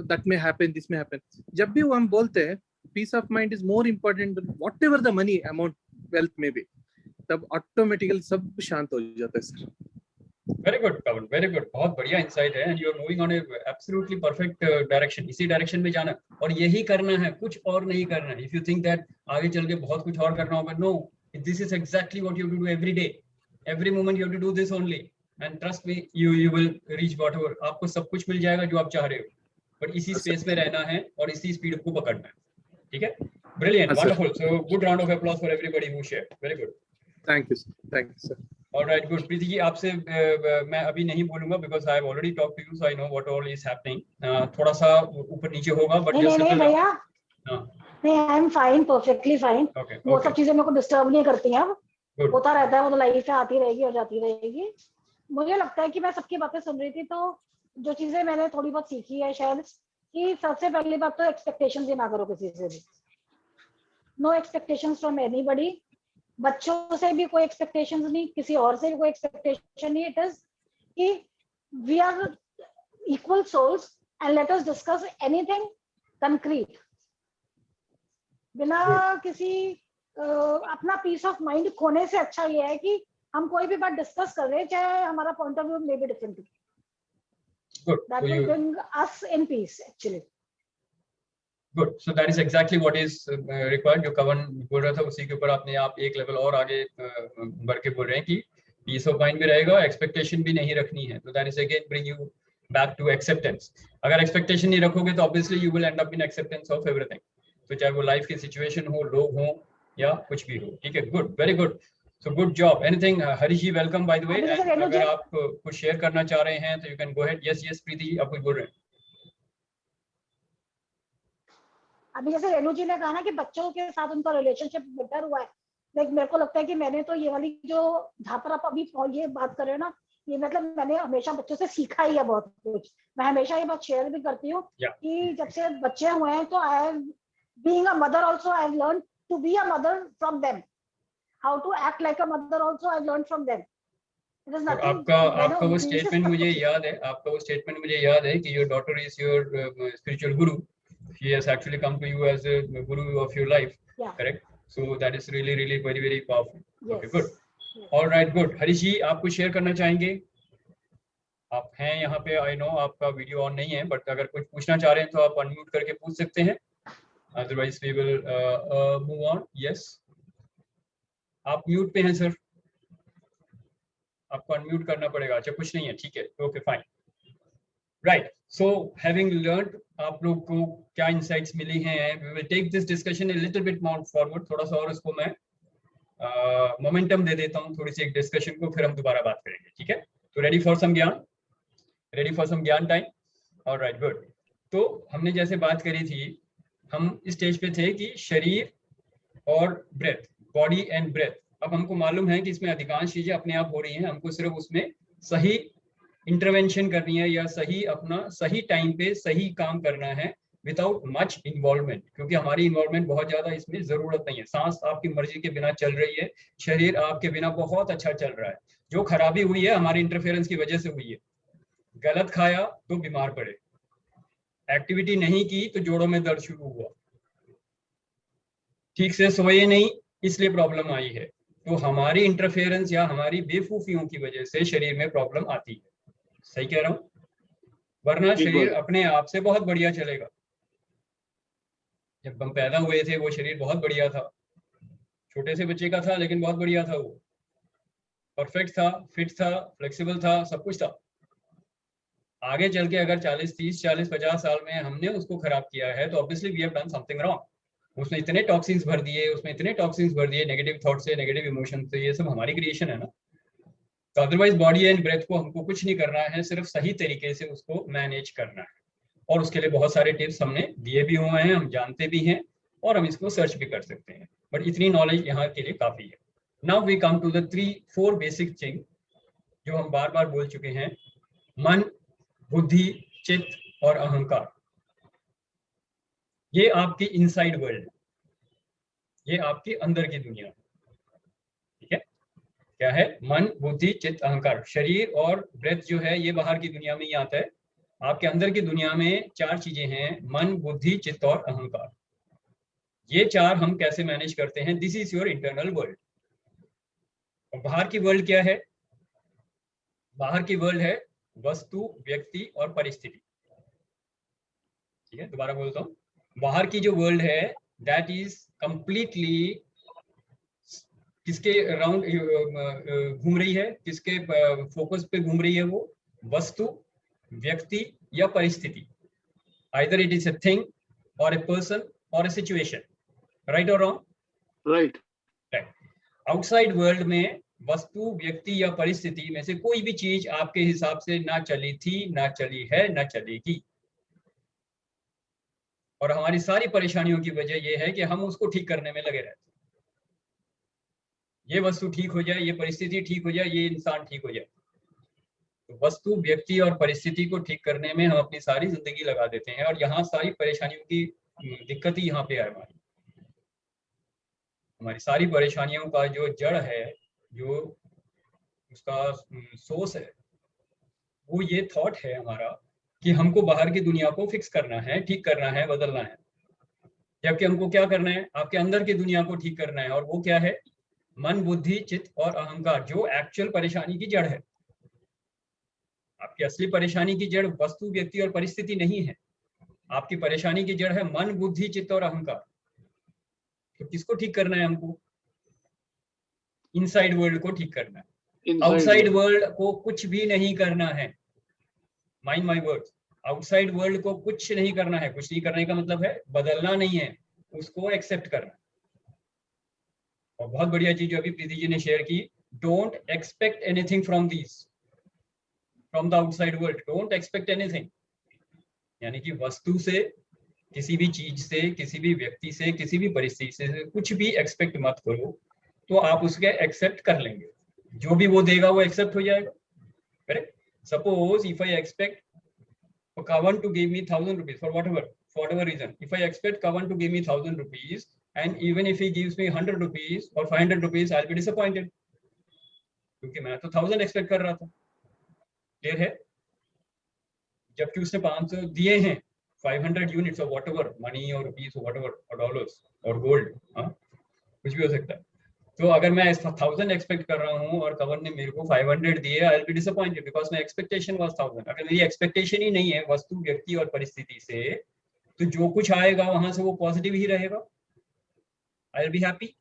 that may happen, this may happen. जब भी वो हम बोलते हैं peace of mind is more important than whatever the money amount, wealth may be, तब automatically सब शांत हो जाता है sir. Very good, Kavan. Very good. बहुत बढ़िया insight है, and you are moving on a absolutely perfect direction. इसी direction में जाना और यही करना है, कुछ और नहीं करना है. If you think that आगे चल के बहुत कुछ और करना होगा, no, this is exactly what you have to do every day. Every moment you have to do this only, and trust me, you will reach whatever. आपको सब कुछ मिल जाएगा जो आप चाह रहे हो, but इसी space में रहना है और इसी speed को पकड़ना है. ठीक है? Brilliant, wonderful. So good round of applause for everybody who shared. Very good. Thank you sir. All right, good. Preeti ji, आपसे मैं अभी नहीं बोलूंगा because I have already talked to you, so I know what all is happening. थोड़ा सा ऊपर नीचे होगा, but नहीं भैया, नहीं, I am fine, perfectly fine. Okay. वो सब चीजें मेरे को डिस्टर्ब नहीं करती हैं. होता रहता है, वो तो लाइफ में आती रहेगी और जाती रहेगी. मुझे लगता है कि मैं सबकी बातें सुन रही थी, तो जो चीजें मैंने थोड़ी बहुत सीखी है शायद, कि सबसे पहली बात तो एक्सपेक्टेशंस ही ना करो किसी से भी. No expectations from anybody. बच्चों से भी कोई एक्सपेक्टेशंस नहीं, किसी और से भी कोई एक्सपेक्टेशन नहीं. इट इज कि we are equal souls and let us discuss anything concrete, बिना किसी अपना पीस ऑफ माइंड खोने से अच्छा ये है कि हम कोई भी बात डिस्कस कर रहे हैं, चाहे हमारा point of view may be different. That will bring us in peace actually. Good. So that is exactly what is required. जो कवन बोल रहा था उसी के ऊपर आपने आप एक लेवल और आगे बढ़ के बोल रहे हैं कि पीस ऑफ माइंड भी रहेगा, एक्सपेक्टेशन भी नहीं रखनी है. तो that is again bring you back to acceptance. अगर एक्सपेक्टेशन नहीं रखोगे तो obviously you will end up in acceptance of everything. तो चाहे वो लाइफ की सिचुएशन हो, लोग हों या कुछ भी हो. ठीक है, good, very good. So good job. Anything Harish ji, welcome by the way. अगर आप कुछ शेयर करना चाह रहे हैं तो you can go ahead. Yes Preeti, आप कुछ बोल रहे हैं. अभी जैसे रेणु जी ने कहा ना कि बच्चों के साथ उनका रिलेशनशिप बेटर हुआ है, लाइक मेरे को लगता है कि मैंने तो ये वाली जो जहाँ पर आप अभी ये बात कर रहे हो ना, ये मतलब मैंने हमेशा बच्चों से सीखा ही है बहुत कुछ. मैं हमेशा ये बात शेयर भी करती हूँ कि जब से बच्चे हुए हैं तो आई being a mother also I've learned to be a mother from them, how to act like a mother also I've learned from them. It is nothing. आपका वो स्टेटमेंट मुझे याद है, कि your daughter is your spiritual guru. She has actually come to you as a guru of your life. Yeah. Correct? So that is really really very very powerful. Yes. Okay, good. Yes. All right, good. Harish जी, आप कुछ शेयर करना चाहेंगे? आप हैं यहाँ पे, आई नो आपका वीडियो ऑन नहीं है, बट अगर कुछ पूछना चाह रहे हैं तो आप अनम्यूट करके पूछ सकते हैं. Otherwise we will move on. Yes, आप म्यूट पे हैं सर, आपको अनम्यूट करना पड़ेगा. अच्छा, कुछ नहीं है, ठीक है, okay fine. Right, so having learned, आप लोग को क्या इंसाइट्स मिली हैं, we will take this discussion a little bit more forward. थोड़ा सा और इसको मैं मोमेंटम दे देता हूँ, थोड़ी सी एक डिस्कशन को, फिर हम दोबारा बात करेंगे. ठीक है, तो रेडी फॉर सम ज्ञान, रेडी फॉर सम ज्ञान टाइम. Alright, good. तो हमने जैसे बात करी थी, हम इस स्टेज पे थे कि शरीर और ब्रेथ, बॉडी एंड ब्रेथ. अब हमको मालूम है कि इसमें अधिकांश चीजें अपने आप हो रही हैं, हमको सिर्फ उसमें सही इंटरवेंशन करनी है या सही अपना सही टाइम पे सही काम करना है, विदाउट मच इन्वॉल्वमेंट, क्योंकि हमारी इन्वॉल्वमेंट बहुत ज्यादा इसमें जरूरत नहीं है। सांस आपकी मर्जी के बिना चल रही है, शरीर आपके बिना बहुत अच्छा चल रहा है। जो खराबी हुई है हमारी इंटरफेरेंस की वजह से हुई है। गलत खाया तो बीमार पड़े, एक्टिविटी नहीं की तो जोड़ों में दर्द शुरू हुआ, ठीक से सोए नहीं इसलिए प्रॉब्लम आई है। तो हमारी इंटरफेरेंस या हमारी बेवकूफियों की वजह से शरीर में प्रॉब्लम आती है। सही कह रहा हूं? वरना शरीर अपने आप से बहुत बढ़िया चलेगा। जब हम पैदा हुए थे वो शरीर बहुत बढ़िया था, छोटे से बच्चे का था लेकिन बहुत बढ़िया था, वो परफेक्ट था, फिट था, फ्लेक्सिबल था, सब कुछ था। आगे चल के अगर 40, 30, 40, 50 साल में हमने उसको खराब किया है तो obviously we have done something wrong. उसमें इतने टॉक्सिन्स भर दिए, उसमें इतने टॉक्सिन्स भर दिए, नेगेटिव थॉट से, नेगेटिव इमोशन से, ये सब हमारी क्रिएशन है ना। तो अदरवाइज बॉडी एंड ब्रेथ को हमको कुछ नहीं करना है, सिर्फ सही तरीके से उसको मैनेज करना है। और उसके लिए बहुत सारे टिप्स हमने दिए भी हुए हैं, हम जानते भी हैं और हम इसको सर्च भी कर सकते हैं, बट इतनी नॉलेज यहाँ के लिए काफी है। Now we come to the 3-4 basic thing जो हम बार बार बोल चुके हैं। मन, बुद्धि, चित्त और अहंकार, ये आपकी इनसाइड वर्ल्ड है, ये आपकी अंदर की दुनिया है। ठीक है, क्या है? मन, बुद्धि, चित्त, अहंकार। शरीर और ब्रेथ जो है ये बाहर की दुनिया में ही आता है। आपके अंदर की दुनिया में 4 चीजें हैं, मन, बुद्धि, चित्त और अहंकार। ये 4 हम कैसे मैनेज करते हैं? This is your internal world. और बाहर की वर्ल्ड क्या है? बाहर की वर्ल्ड है वस्तु, व्यक्ति और परिस्थिति। ठीक है, दोबारा बोलता हूँ, बाहर की जो वर्ल्ड है दैट इज कंप्लीटली किसके अराउंड घूम रही है, किसके फोकस पे घूम रही है? वो वस्तु, व्यक्ति या परिस्थिति। Either it is a thing और ए पर्सन और ए सिचुएशन। राइट और रॉन्ग? राइट। आउटसाइड वर्ल्ड में वस्तु, व्यक्ति या परिस्थिति में से कोई भी चीज आपके हिसाब से ना चली थी, ना चली है, ना चलेगी। और हमारी सारी परेशानियों की वजह यह है कि हम उसको ठीक करने में लगे रहते हैं। ये वस्तु ठीक हो जाए, ये परिस्थिति ठीक हो जाए, ये इंसान ठीक हो जाए। तो वस्तु, व्यक्ति और परिस्थिति को ठीक करने में हम अपनी सारी जिंदगी लगा देते हैं और यहाँ सारी परेशानियों की दिक्कत ही यहाँ पे है। हमारी सारी परेशानियों का जो जड़ है, जो उसका सोर्स है, वो ये थॉट है हमारा कि हमको बाहर की दुनिया को फिक्स करना है, ठीक करना है, बदलना है। जबकि हमको क्या करना है? आपके अंदर की दुनिया को ठीक करना है। और वो क्या है? मन, बुद्धि, चित्त और अहंकार, जो एक्चुअल परेशानी की जड़ है। आपकी असली परेशानी की जड़ वस्तु, व्यक्ति और परिस्थिति नहीं है। आपकी परेशानी की जड़ है मन, बुद्धि, चित्त और अहंकार। तो किसको ठीक करना है हमको? इनसाइड वर्ल्ड को ठीक करना है। आउटसाइड वर्ल्ड को कुछ भी नहीं करना है। Mind my words, outside world को कुछ नहीं करना है। कुछ नहीं करने का मतलब है बदलना नहीं है, उसको एक्सेप्ट करना। और बहुत बढ़िया चीज जो अभी प्रीति जी ने शेयर की, don't expect anything from this, from the outside world. Don't expect anything, यानी कि वस्तु से, किसी भी चीज से, किसी भी व्यक्ति से, किसी भी परिस्थिति से कुछ भी एक्सपेक्ट मत करो, तो आप उसके एक्सेप्ट कर लेंगे। जो भी वो देगा वो एक्सेप्ट हो जाएगा। Correct? Suppose if I expect Kavan to give me 1,000 rupees for whatever reason. If I expect Kavan to give me 1,000 rupees, and even if he gives me 100 rupees or 500 rupees, I'll be disappointed. क्योंकि मैं तो 1,000 एक्सपेक्ट कर रहा था। क्लियर है? जबकि उसने 500 दिए हैं, 500 यूनिट्स और व्हाटएवर, मनी और रुपीस और व्हाटएवर और डॉलर्स और गोल्ड, हाँ कुछ भी हो सकता है। तो अगर मैं 1,000 एक्सपेक्ट कर रहा हूँ और कवर ने मेरे को 500 दिए, I will be disappointed because my expectation was 1,000। अगर मेरी एक्सपेक्टेशन ही नहीं है वस्तु, व्यक्ति और परिस्थिति से, तो जो कुछ आएगा वहां से वो पॉजिटिव ही रहेगा। I will be happy,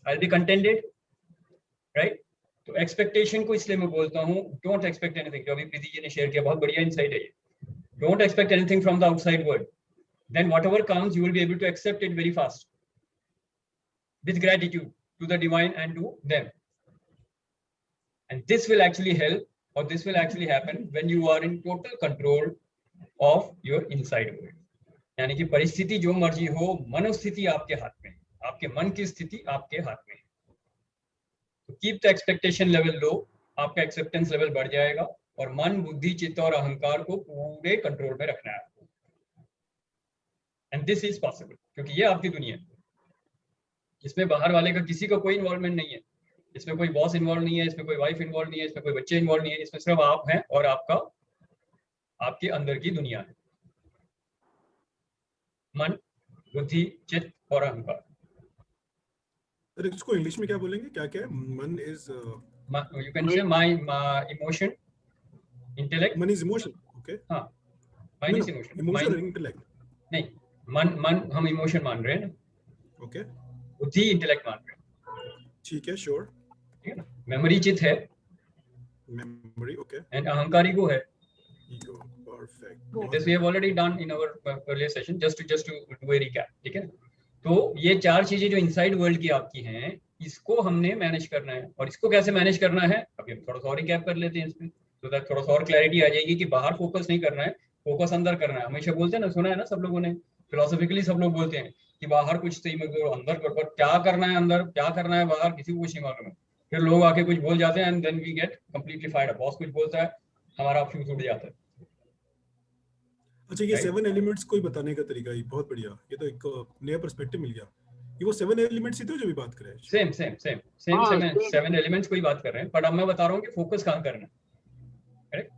I will be contented, right? तो एक्सपेक्टेशन को इसलिए मैं बोलता हूँ डोंट एक्सपेक्ट एनीथिंग, जो अभी प्रीति जी ने शेयर किया, बहुत बढ़िया इनसाइट है ये। Don't expect anything from the outside world, then whatever comes you will be able to accept it very fast with gratitude to the divine and to them. And this will actually help, or this will actually happen when you are in total control of your inside world. यानी कि परिस्थिति जो मर्जी हो, मनोस्थिति आपके हाथ में है, आपके मन की स्थिति आपके हाथ में है। तो keep the expectation level low, आपका एक्सेप्टेंस लेवल बढ़ जाएगा और मन, बुद्धि, चित्त और अहंकार को पूरे कंट्रोल में रखना है आपको। एंड दिस इज पॉसिबल, क्योंकि ये आपकी दुनिया है, इसमें बाहर वाले का किसी का कोई इन्वॉल्वमेंट नहीं है, इसमें कोई बॉस इन्वॉल्व नहीं है, इसमें कोई वाइफ इन्वॉल्व नहीं है, इसमें कोई बच्चे इन्वॉल्व नहीं है, इसमें सिर्फ आप हैं और आपका आपके अंदर की दुनिया है, मन, बुद्धि, चित्त और अहंकार। सर इसको इंग्लिश में क्या बोलेंगे, क्या क्या है? मन is you can say my emotion, intellect. मन इज इमोशन, ओके। हाँ, माइंड इज इमोशन, इमोशन और इंटेलेक्ट नहीं, मन हम इमोशन मान रहे हैं ना, ओके, बुद्धि इंटेलेक्ट मान रहे हैं, ठीक है, श्योर। ठीक है ना। मेमोरी चित्त है, मेमोरी, ओके, एंड अहंकार ईगो है। Ego, perfect. This we have already done in our earlier session, just to do a recap, ठीक है। तो ये चार चीजें जो इनसाइड वर्ल्ड की आपकी हैं, इसको हमने मैनेज करना है, और इसको कैसे मैनेज करना है अभी हम थोड़ा सा और रिकैप कर लेते हैं इसमें, तो दैट थोड़ा सा और क्लैरिटी आ जाएगी कि बाहर फोकस नहीं करना है, फोकस अंदर करना है। हमेशा बोलते हैं ना, सुना है ना सब लोगों ने, फिलोसॉफिकली सब लोग बोलते हैं कि बाहर कुछ सही मत करो, अंदर करो, पर क्या करना है अंदर, क्या करना है बाहर, किसी को कुछ नहीं मालूम है। फिर लोग आके कुछ बोल जाते हैं and then we get completely fired up. Boss कुछ बोलता है, हमारा फ्यूज उड़ जाता है। अच्छा, ये 7 एलिमेंट्स कोई बताने का तरीका, ये बहुत बढ़िया, ये तो एक नया पर्सपेक्टिव मिल गया। ये वो 7 एलिमेंट्स ही तो जो भी बात कर रहे हैं। सेम 7 एलिमेंट्स को ही बात कर रहे हैं, बट अब मैं बता रहा हूँ कि फोकस कहाँ करना है, करेक्ट।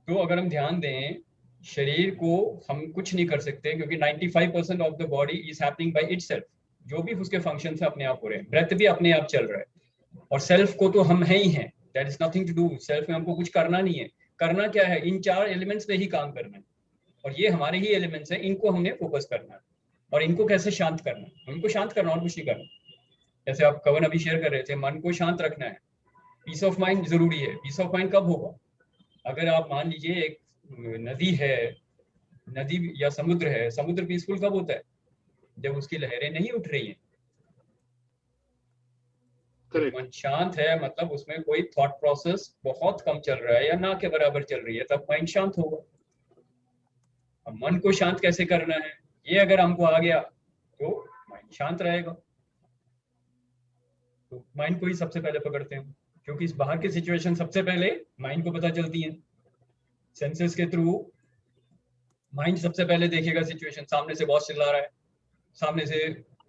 तो अगर हम ध्यान दें, शरीर को हम कुछ नहीं कर सकते, क्योंकि 95% of the body is happening by itself. जो भी उसके फंक्शन है अपने आप हो रहे हैं, ब्रेथ भी अपने आप चल रहा है, और सेल्फ को तो हम है ही हैं, that is nothing to do. Self में हमको कुछ करना नहीं है, करना क्या है, इन 4 एलिमेंट्स पे ही काम करना है, और ये हमारे ही एलिमेंट्स हैं, इनको हमने फोकस करना है। और इनको कैसे शांत करना है, इनको शांत करना और कुछ नहीं करना। जैसे आप कवन अभी शेयर कर रहे थे, मन को शांत रखना है, पीस ऑफ माइंड जरूरी है। पीस ऑफ माइंड कब होगा, अगर आप मान लीजिए एक नदी है, नदी या समुद्र है, समुद्र पीसफुल कब होता है, जब उसकी लहरें नहीं उठ रही हैं। मन शांत है, मतलब उसमें कोई थॉट प्रोसेस बहुत कम चल रहा है या ना के बराबर चल रही है, तब माइंड शांत होगा। अब मन को शांत कैसे करना है, ये अगर हमको आ गया तो माइंड शांत रहेगा। तो माइंड को ही सबसे पहले पकड़ते हैं, क्योंकि इस बाहर की सिचुएशन सबसे पहले माइंड को पता चलती है। सेंसेस के थ्रू माइंड सबसे पहले देखेगा सिचुएशन, सामने से बॉस चिल्ला रहा है, सामने से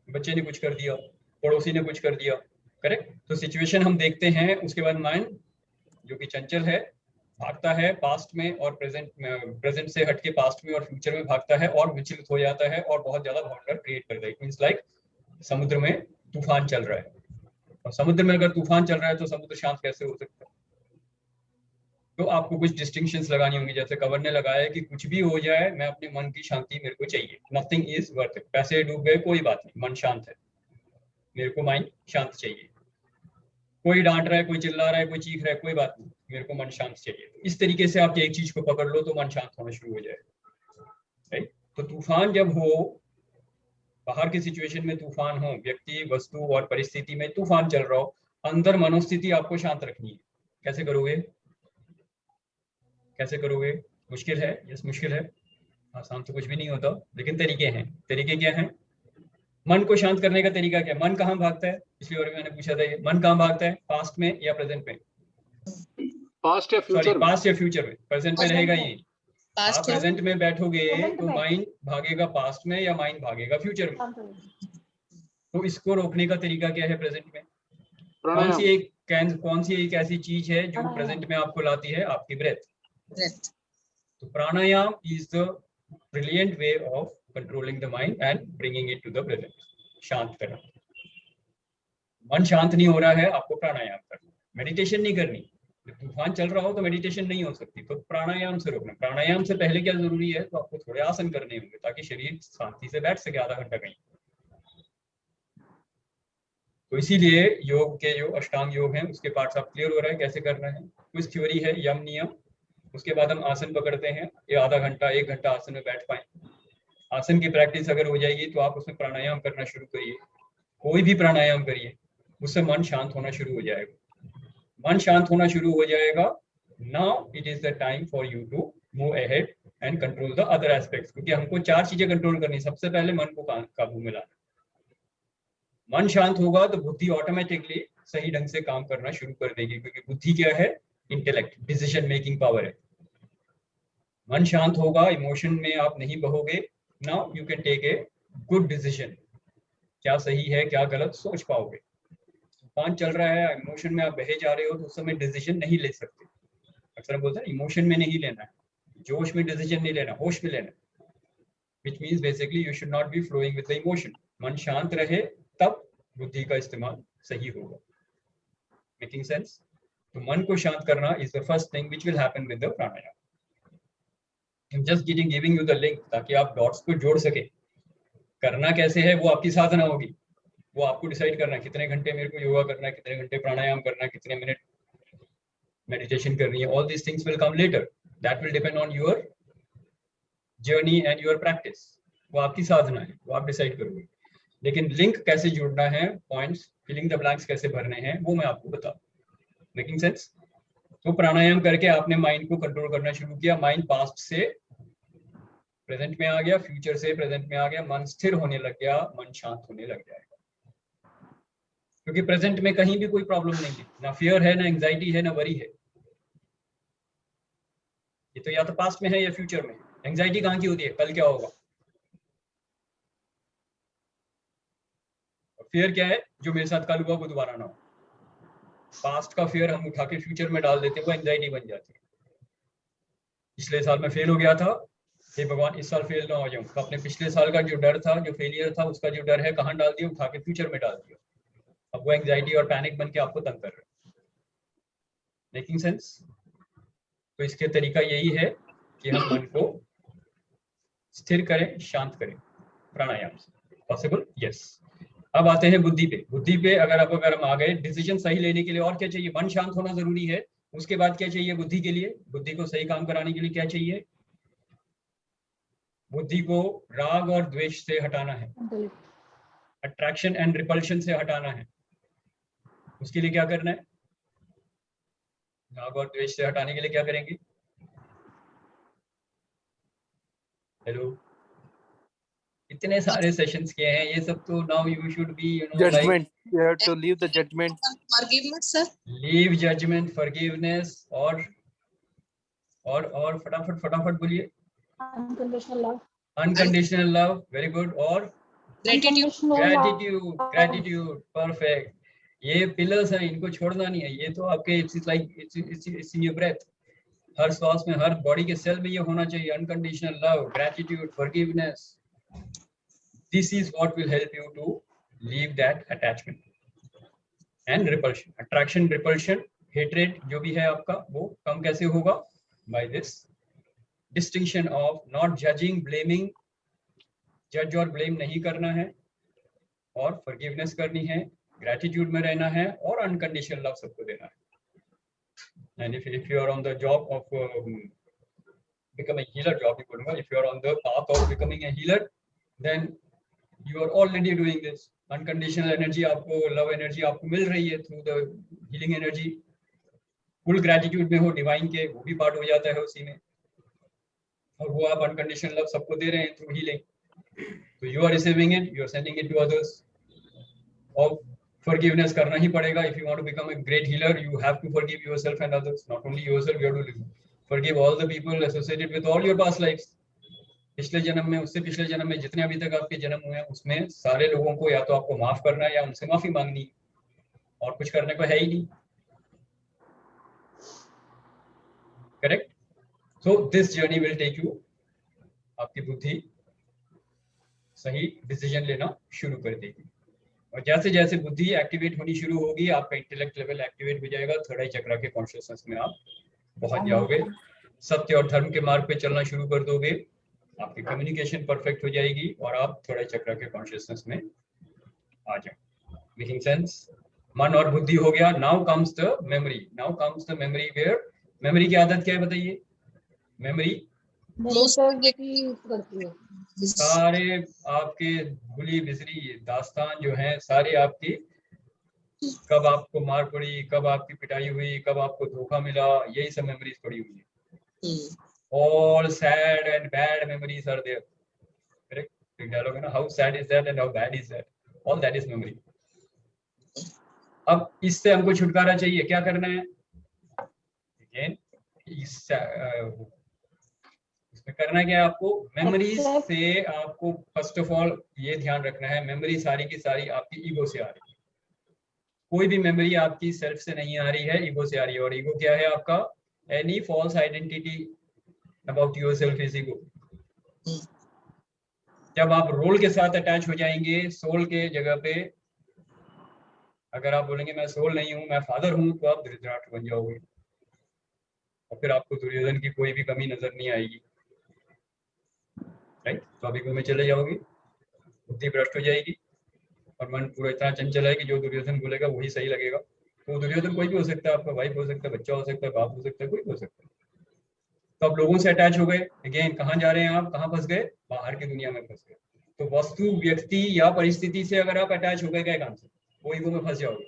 बच्चे ने कुछ कर दिया, पड़ोसी ने कुछ कर दिया, करेक्ट। तो सिचुएशन हम देखते हैं, उसके बाद माइंड जो कि चंचल है भागता है पास्ट में और प्रेजेंट से हटके पास्ट में और फ्यूचर में भागता है और विचलित हो जाता है और बहुत ज्यादा भयंकर क्रिएट करता है। इट मींस लाइक समुद्र में तूफान चल रहा है, और समुद्र में अगर तूफान चल रहा है तो समुद्र शांत कैसे हो सकता है। तो आपको कुछ डिस्टिंक्शंस लगानी होंगी, जैसे कवन ने लगाया कि कुछ भी हो जाए मैं अपने मन की शांति मेरे को चाहिए, नथिंग इज वर्थ इट। पैसे डूब गए कोई बात नहीं, मन शांत है, मेरे को माइंड शांत चाहिए। कोई डांट रहा है, कोई चिल्ला रहा है, कोई चीख रहा है, कोई बात नहीं, मेरे को मन शांत चाहिए। तो इस तरीके से आप एक चीज को पकड़ लो तो मन शांत होना शुरू हो जाएगा, राइट। तो तूफान जब हो, बाहर की सिचुएशन में तूफान हो, व्यक्ति वस्तु और परिस्थिति में तूफान चल रहा हो, अंदर मनोस्थिति आपको शांत रखनी है। कैसे करोगे, कैसे करोगे, मुश्किल है, यस मुश्किल है, आसान तो कुछ भी नहीं होता, लेकिन तरीके हैं। तरीके क्या हैं, मन को शांत करने का तरीका क्या है, मन कहाँ भागता है, पिछली बार मैंने पूछा था ये, मन कहाँ भागता है, पास्ट में या प्रेजेंट में, पास्ट या फ्यूचर, पास्ट या फ्यूचर में, प्रेजेंट में रहेगा ये। आप पास्ट प्रेजेंट में बैठोगे Present तो में। माइंड भागेगा पास्ट में या माइंड भागेगा फ्यूचर में। तो इसको रोकने का तरीका क्या है प्रेजेंट में, प्राणायाम। कौन सी एक ऐसी चीज है जो प्राणायाम। प्रेजेंट में आपको लाती है, आपकी ब्रेथ। ब्रेथ। तो pranayama is the brilliant way of controlling the mind and bringing it to the present, शांत करना। मन शांत नहीं हो रहा है, आपको प्राणायाम करना, मेडिटेशन नहीं करनी। जब तूफान चल रहा हो तो मेडिटेशन नहीं हो सकती, तो प्राणायाम से रोकना। प्राणायाम से पहले क्या जरूरी है, तो आपको थोड़े आसन करने होंगे ताकि शरीर शांति से बैठ सके आधा घंटा कहीं। तो इसीलिए योग के जो अष्टांग योग हैं उसके पार्ट्स आप क्लियर हो रहा है कैसे करना है। कुछ थ्योरी है, यम नियम, उसके बाद हम आसन पकड़ते हैं, ये आधा घंटा 1 घंटा आसन में बैठ पाए। आसन की प्रैक्टिस अगर हो जाएगी तो आप उसमें प्राणायाम करना शुरू करिए, कोई भी प्राणायाम करिए, उससे मन शांत होना शुरू हो जाएगा। मन शांत होना शुरू हो जाएगा, now it is the time for you to move ahead and control the other aspects. क्योंकि हमको 4 चीजें कंट्रोल करनी, सबसे पहले मन को काबू में लाना। मन शांत होगा तो बुद्धि ऑटोमेटिकली सही ढंग से काम करना शुरू कर देगी, क्योंकि बुद्धि क्या है, इंटेलेक्ट, डिसीजन मेकिंग पावर है। मन शांत होगा, इमोशन में आप नहीं बहोगे, now you can take a good decision, क्या सही है क्या गलत सोच पाओगे। तूफान चल रहा है, इमोशन में आप बहे जा रहे हो तो उस समय डिसीजन नहीं ले सकते। अक्सर हम बोलते हैं इमोशन में नहीं लेना है, जोश में डिसीजन नहीं लेना, होश में लेना। which means basically you should not be flowing with the emotion. मन शांत रहे तब बुद्धि का इस्तेमाल सही होगा। Making sense? तो मन को शांत करना is the first thing which will happen with the pranayama. I'm just giving you the link ताकि आप डॉट्स को जोड़ सके। करना कैसे है वो आपकी साधना होगी, वो आपको डिसाइड करना है कितने घंटे मेरे को योगा करना है, कितने घंटे प्राणायाम करना है, कितने मिनट मेडिटेशन करनी है। All these things will come later. That will depend on your journey and your practice, वो आपकी साधना है, वो आप डिसाइड करोगे। लेकिन लिंक कैसे जोड़ना है, पॉइंट्स, फिलिंग द ब्लैंक्स कैसे भरने हैं, वो मैं आपको बताऊं। Making sense? तो प्राणायाम करके आपने माइंड को कंट्रोल करना शुरू किया, माइंड पास्ट से प्रेजेंट में आ गया, फ्यूचर से प्रेजेंट में आ गया, मन स्थिर होने लग गया, मन शांत होने लग जाएगा। क्योंकि प्रेजेंट में कहीं भी कोई प्रॉब्लम नहीं है, ना फियर है, ना एंग्जाइटी है, ना वरी है। ये तो या तो पास्ट में है या फ्यूचर में। एंग्जाइटी कहाँ की होती है, कल क्या होगा। फियर क्या है, जो मेरे साथ कल हुआ वो दोबारा ना हो। पास्ट का फियर हम उठा के फ्यूचर में डाल देते हैं, वो एंग्जाइटी बन जाती है। पिछले साल में फेल हो गया था, हे भगवान इस साल फेल ना हो जाऊं, तो अपने पिछले साल का जो डर था, जो फेलियर था, उसका जो डर है कहाँ डाल दिया, उठा के फ्यूचर में डाल दिया। अब वो एंग्जाइटी और पैनिक बन के आपको तंग कर रहे हैं। Making sense? तो इसके तरीका यही है कि हम मन को स्थिर करें, शांत करें प्राणायाम से। पॉसिबल? यस। अब आते हैं बुद्धि पे। बुद्धि पे अगर हम आ गए, डिसीजन सही लेने के लिए और क्या चाहिए, मन शांत होना जरूरी है। उसके बाद क्या चाहिए बुद्धि के लिए, बुद्धि को सही काम कराने के लिए क्या चाहिए, बुद्धि को राग और द्वेष से हटाना है, अट्रैक्शन एंड रिपल्शन से हटाना है। उसके लिए क्या करना है, राग और द्वेष से हटाने के लिए क्या करेंगे। हेलो, इतने सारे सेशंस किए हैं, ये सब तो now you should be Judgment. You have to leave the judgment. Forgiveness, sir. Leave judgment, forgiveness और फटाफट बोलिए। Unconditional love, unconditional love, very good. और Gratitude. Gratitude, perfect. ये पिलर्स हैं, इनको छोड़ना नहीं है। ये तो आपके it's like it's in your breath, हर श्वास में, हर बॉडी के सेल में ये होना चाहिए। Unconditional love, gratitude, forgiveness, this is what will help you to leave that attachment and repulsion. Attraction, repulsion, hatred जो भी है आपका, वो कम कैसे होगा, by this distinction of not judging, blaming, जज और ब्लेम नहीं करना है, और फॉरगिवनेस करनी है, ग्रेटिट्यूड में रहना है, और अनकंडीशनल लव सबको देना है। And if you are on the job of becoming healer job, if you are on the path of becoming a healer, then you are already doing this. Unconditional energy आपको, love energy आपको मिल रही है through the healing energy. full gratitude में हो डिवाइन के, वो भी पार्ट हो जाता है उसी में, और वो आप अनकंडीशनल लव सबको दे रहे हैं थ्रू हीलिंग। तो you are receiving it, you are sending it to others. और forgiveness करना ही पड़ेगा। if you want to become a great healer, you have to forgive yourself and others. Not only yourself, you have to forgive all the people associated with all your past lives. पिछले जन्म में, उससे पिछले जन्म में, जितने अभी तक आपके जन्म हुए हैं, उसमें सारे लोगों को या तो आपको माफ करना है या उनसे माफी मांगनी, और कुछ करने को है ही नहीं। Correct? So this journey will take you, आपकी बुद्धि सही डिसीजन लेना शुरू कर देगी। और जैसे जैसे बुद्धि एक्टिवेट होनी शुरू होगी, आपका इंटेलेक्ट लेवल एक्टिवेट हो जाएगा, थर्ड आई चक्र के कॉन्शियसनेस में आप पहुंच जाओगे, सत्य और धर्म के मार्ग पे चलना शुरू कर दोगे, आपकी कम्युनिकेशन परफेक्ट हो जाएगी, और आप थर्ड आई चक्र के कॉन्शियसनेस में आ जाओ। Making sense? मन और बुद्धि हो गया। Now comes the memory. Now comes the memory, where memory की आदत क्या है बताइए। मेमोरी सारे आपके भूली बिसरी दास्तान जो हैं, सारे आपकी, कब आपको मार पड़ी, कब आपकी पिटाई हुई, कब आपको धोखा मिला, यही सब मेमोरीज पड़ी हुई है। All sad and bad memories are there. Correct? एक डायलॉग है ना, how sad is that and how bad is that? All that is memory. अब इससे हमको छुटकारा चाहिए, क्या करना है? Again, इसमें करना क्या है आपको, मेमोरीज Accept. से आपको फर्स्ट ऑफ ऑल ये ध्यान रखना है, मेमोरी सारी की सारी आपकी ईगो से आ रही है। कोई भी मेमोरी आपकी सेल्फ से नहीं आ रही है, ईगो से आ रही है। और ईगो क्या है आपका, any false identity about yourself is ego. जब आप रोल के साथ अटैच हो जाएंगे सोल के जगह पे, अगर आप बोलेंगे मैं सोल नहीं हूं, मैं फादर हूं, तो आप धृतराष्ट्र बन जाओगे और फिर आपको दुर्योधन की कोई भी कमी नजर नहीं आएगी, राइट। तो आप ईगो में चले जाओगे, बुद्धि भ्रष्ट हो जाएगी और मन पूरा इतना चंचल है कि जो दुर्योधन बोलेगा वही सही लगेगा। तो दुर्योधन कोई भी हो सकता है, आपका वाइफ हो सकता है, बच्चा हो सकता है, बाप हो सकता है, कोई भी हो सकता है। तो आप लोगों से अटैच हो गए, अगेन कहाँ जा रहे हैं आप, कहाँ फंस गए, बाहर की दुनिया में फंस गए। तो वस्तु, व्यक्ति या परिस्थिति से अगर आप अटैच हो गए क्या काम से, वो ईगो में फंस जाओगे,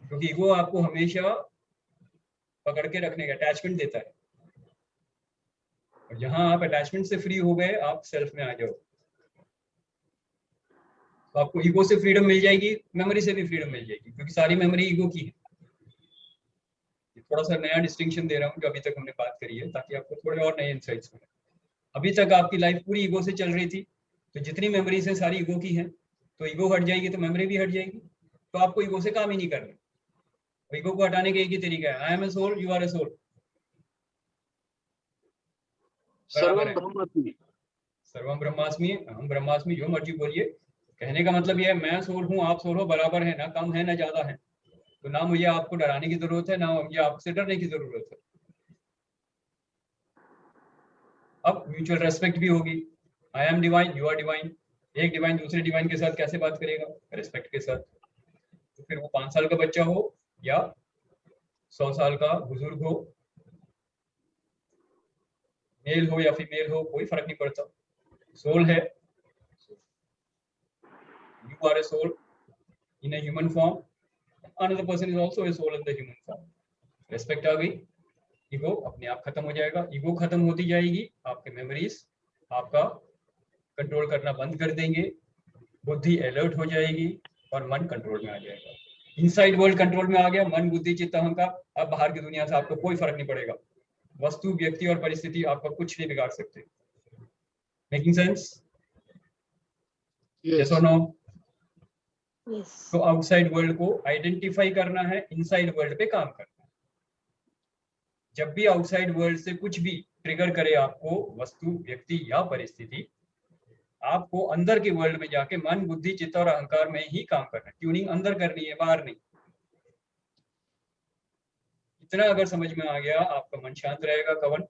क्योंकि ईगो आपको हमेशा पकड़ के रखने का अटैचमेंट देता है। और जहां आप अटैचमेंट से फ्री हो गए, आप सेल्फ में आ जाओ, तो आपको ईगो से फ्रीडम मिल जाएगी, मेमोरी से भी फ्रीडम मिल जाएगी, क्योंकि सारी मेमोरी ईगो की है। थोड़ा सा नया डिस्टिंक्शन दे रहा हूँ जो अभी तक हमने बात करी है, ताकि आपको थोड़े और नए इंसाइट्स मिले। अभी तक आपकी लाइफ पूरी ईगो से चल रही थी, तो जितनी मेमोरीज हैं सारी ईगो की हैं, तो ईगो हट जाएगी तो मेमोरी भी हट जाएगी। तो आपको ईगो से काम ही नहीं करना। ईगो को हटाने का एक ही तरीका है, I am a soul, you are a soul. सर्वम ब्रह्मास्मि। सर्वम ब्रह्मास्मि, हम ब्रह्मास्मि, जो मर्जी बोलिए। कहने का मतलब ये है, मैं सोल हूँ, आप सोल हो, बराबर है, ना कम है ना ज्यादा है। तो ना मुझे आपको डराने की जरूरत है, ना मुझे आपसे डरने की जरूरत है। अब म्यूचुअल रेस्पेक्ट भी होगी। I am divine, you are divine. एक डिवाइन दूसरे डिवाइन के साथ कैसे बात करेगा, रेस्पेक्ट के साथ। तो फिर वो 5 साल का बच्चा हो या 100 साल का बुजुर्ग हो, मेल हो या फीमेल हो, कोई फर्क नहीं पड़ता। सोल है, you are a soul in a human form, another person is also a soul in the human form. Respect आ गई, ईगो अपने आप खत्म हो जाएगा। ईगो खत्म होती जाएगी, आपके मेमोरीज आपका कंट्रोल करना बंद कर देंगे, बुद्धि अलर्ट हो जाएगी और मन कंट्रोल में आ जाएगा। इनसाइड वर्ल्ड कंट्रोल में आ गया, मन, बुद्धि, चित्त, अहंकार। अब बाहर की दुनिया से आपको कोई फर्क नहीं पड़ेगा। वस्तु, व्यक्ति और परिस्थिति आपका कुछ नहीं बिगाड़ सकते। Making sense? यस और नो? Yes. तो आउटसाइड वर्ल्ड को आइडेंटिफाई करना है, इनसाइड वर्ल्ड पे काम करना है। जब भी आउटसाइड वर्ल्ड से कुछ भी ट्रिगर करे आपको, वस्तु, व्यक्ति या परिस्थिति, आपको अंदर के वर्ल्ड में जाके मन, बुद्धि, चित्त और अहंकार में ही काम करना है। ट्यूनिंग अंदर करनी है, बाहर नहीं। इतना अगर समझ में आ गया, आपका मन शांत रहेगा। कवन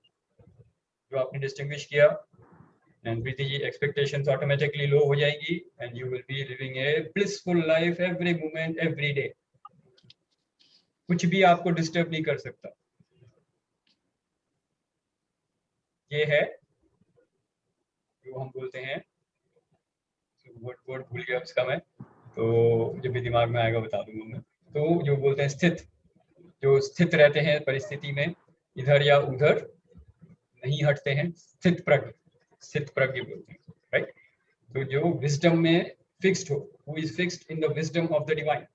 जो आपने डिस्टिंग्विश किया, and Preeti ji, expectations automatically low हो जाएंगी and you will be living a blissful life every moment every day. कुछ भी आपको डिस्टर्ब नहीं कर सकता। ये है जो हम बोलते हैं, वर्ड भूल गया उसका मैं, तो जब भी दिमाग में आएगा बता दूंगा मैं। तो जो बोलते हैं स्थित, जो स्थित रहते हैं परिस्थिति में, इधर या उधर नहीं हटते हैं, स्थित प्रज्ञ, स्थित प्रज्ञ बोलते हैं, राइट। तो जो विजडम में फिक्स्ड हो, who is fixed in the wisdom of the divine,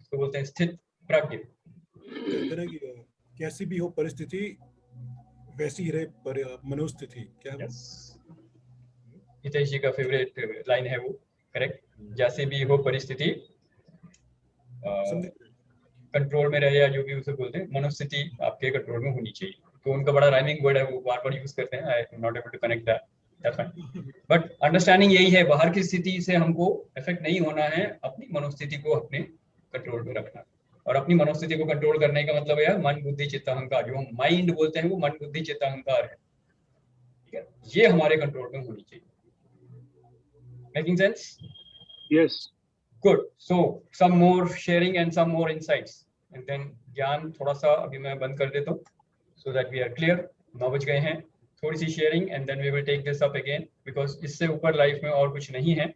उसको बोलते हैं स्थित प्रज्ञ। कहते हैं कि कैसी भी हो परिस्थिति वैसी ही रहे मनोस्थिति, क्या है? हितेश जी का फेवरेट लाइन है वो, करेक्ट। जैसे भी हो परिस्थिति कंट्रोल में रहे, या जो भी उसे बोलते हैं, मनोस्थिति आपके कंट्रोल में होनी चाहिए। तो उनका बड़ा राइमिंग वर्ड है, वो बार बार यूज करते हैं। I am not able to connect that, but understanding यही है, बाहर की स्थिति से हमको इफेक्ट नहीं होना है, अपनी मनोस्थिति को अपने कंट्रोल में रखना। और अपनी मनोस्थिति को कंट्रोल करने का मतलब है मन, बुद्धि, चित्त, अहंकार। जो हम माइंड बोलते हैं वो मन, बुद्धि, चित्त, अहंकार है, ठीक है। ये हमारे कंट्रोल में होनी चाहिए। Making sense? Yes. Good. So some more sharing and some more insights, and then ज्ञान थोड़ा सा अभी मैं बंद कर देता हूँ, so that we are clear. 9 बज गए हैं। थोड़ी सी sharing and then we will take this up again, because इससे ऊपर लाइफ में और कुछ नहीं है।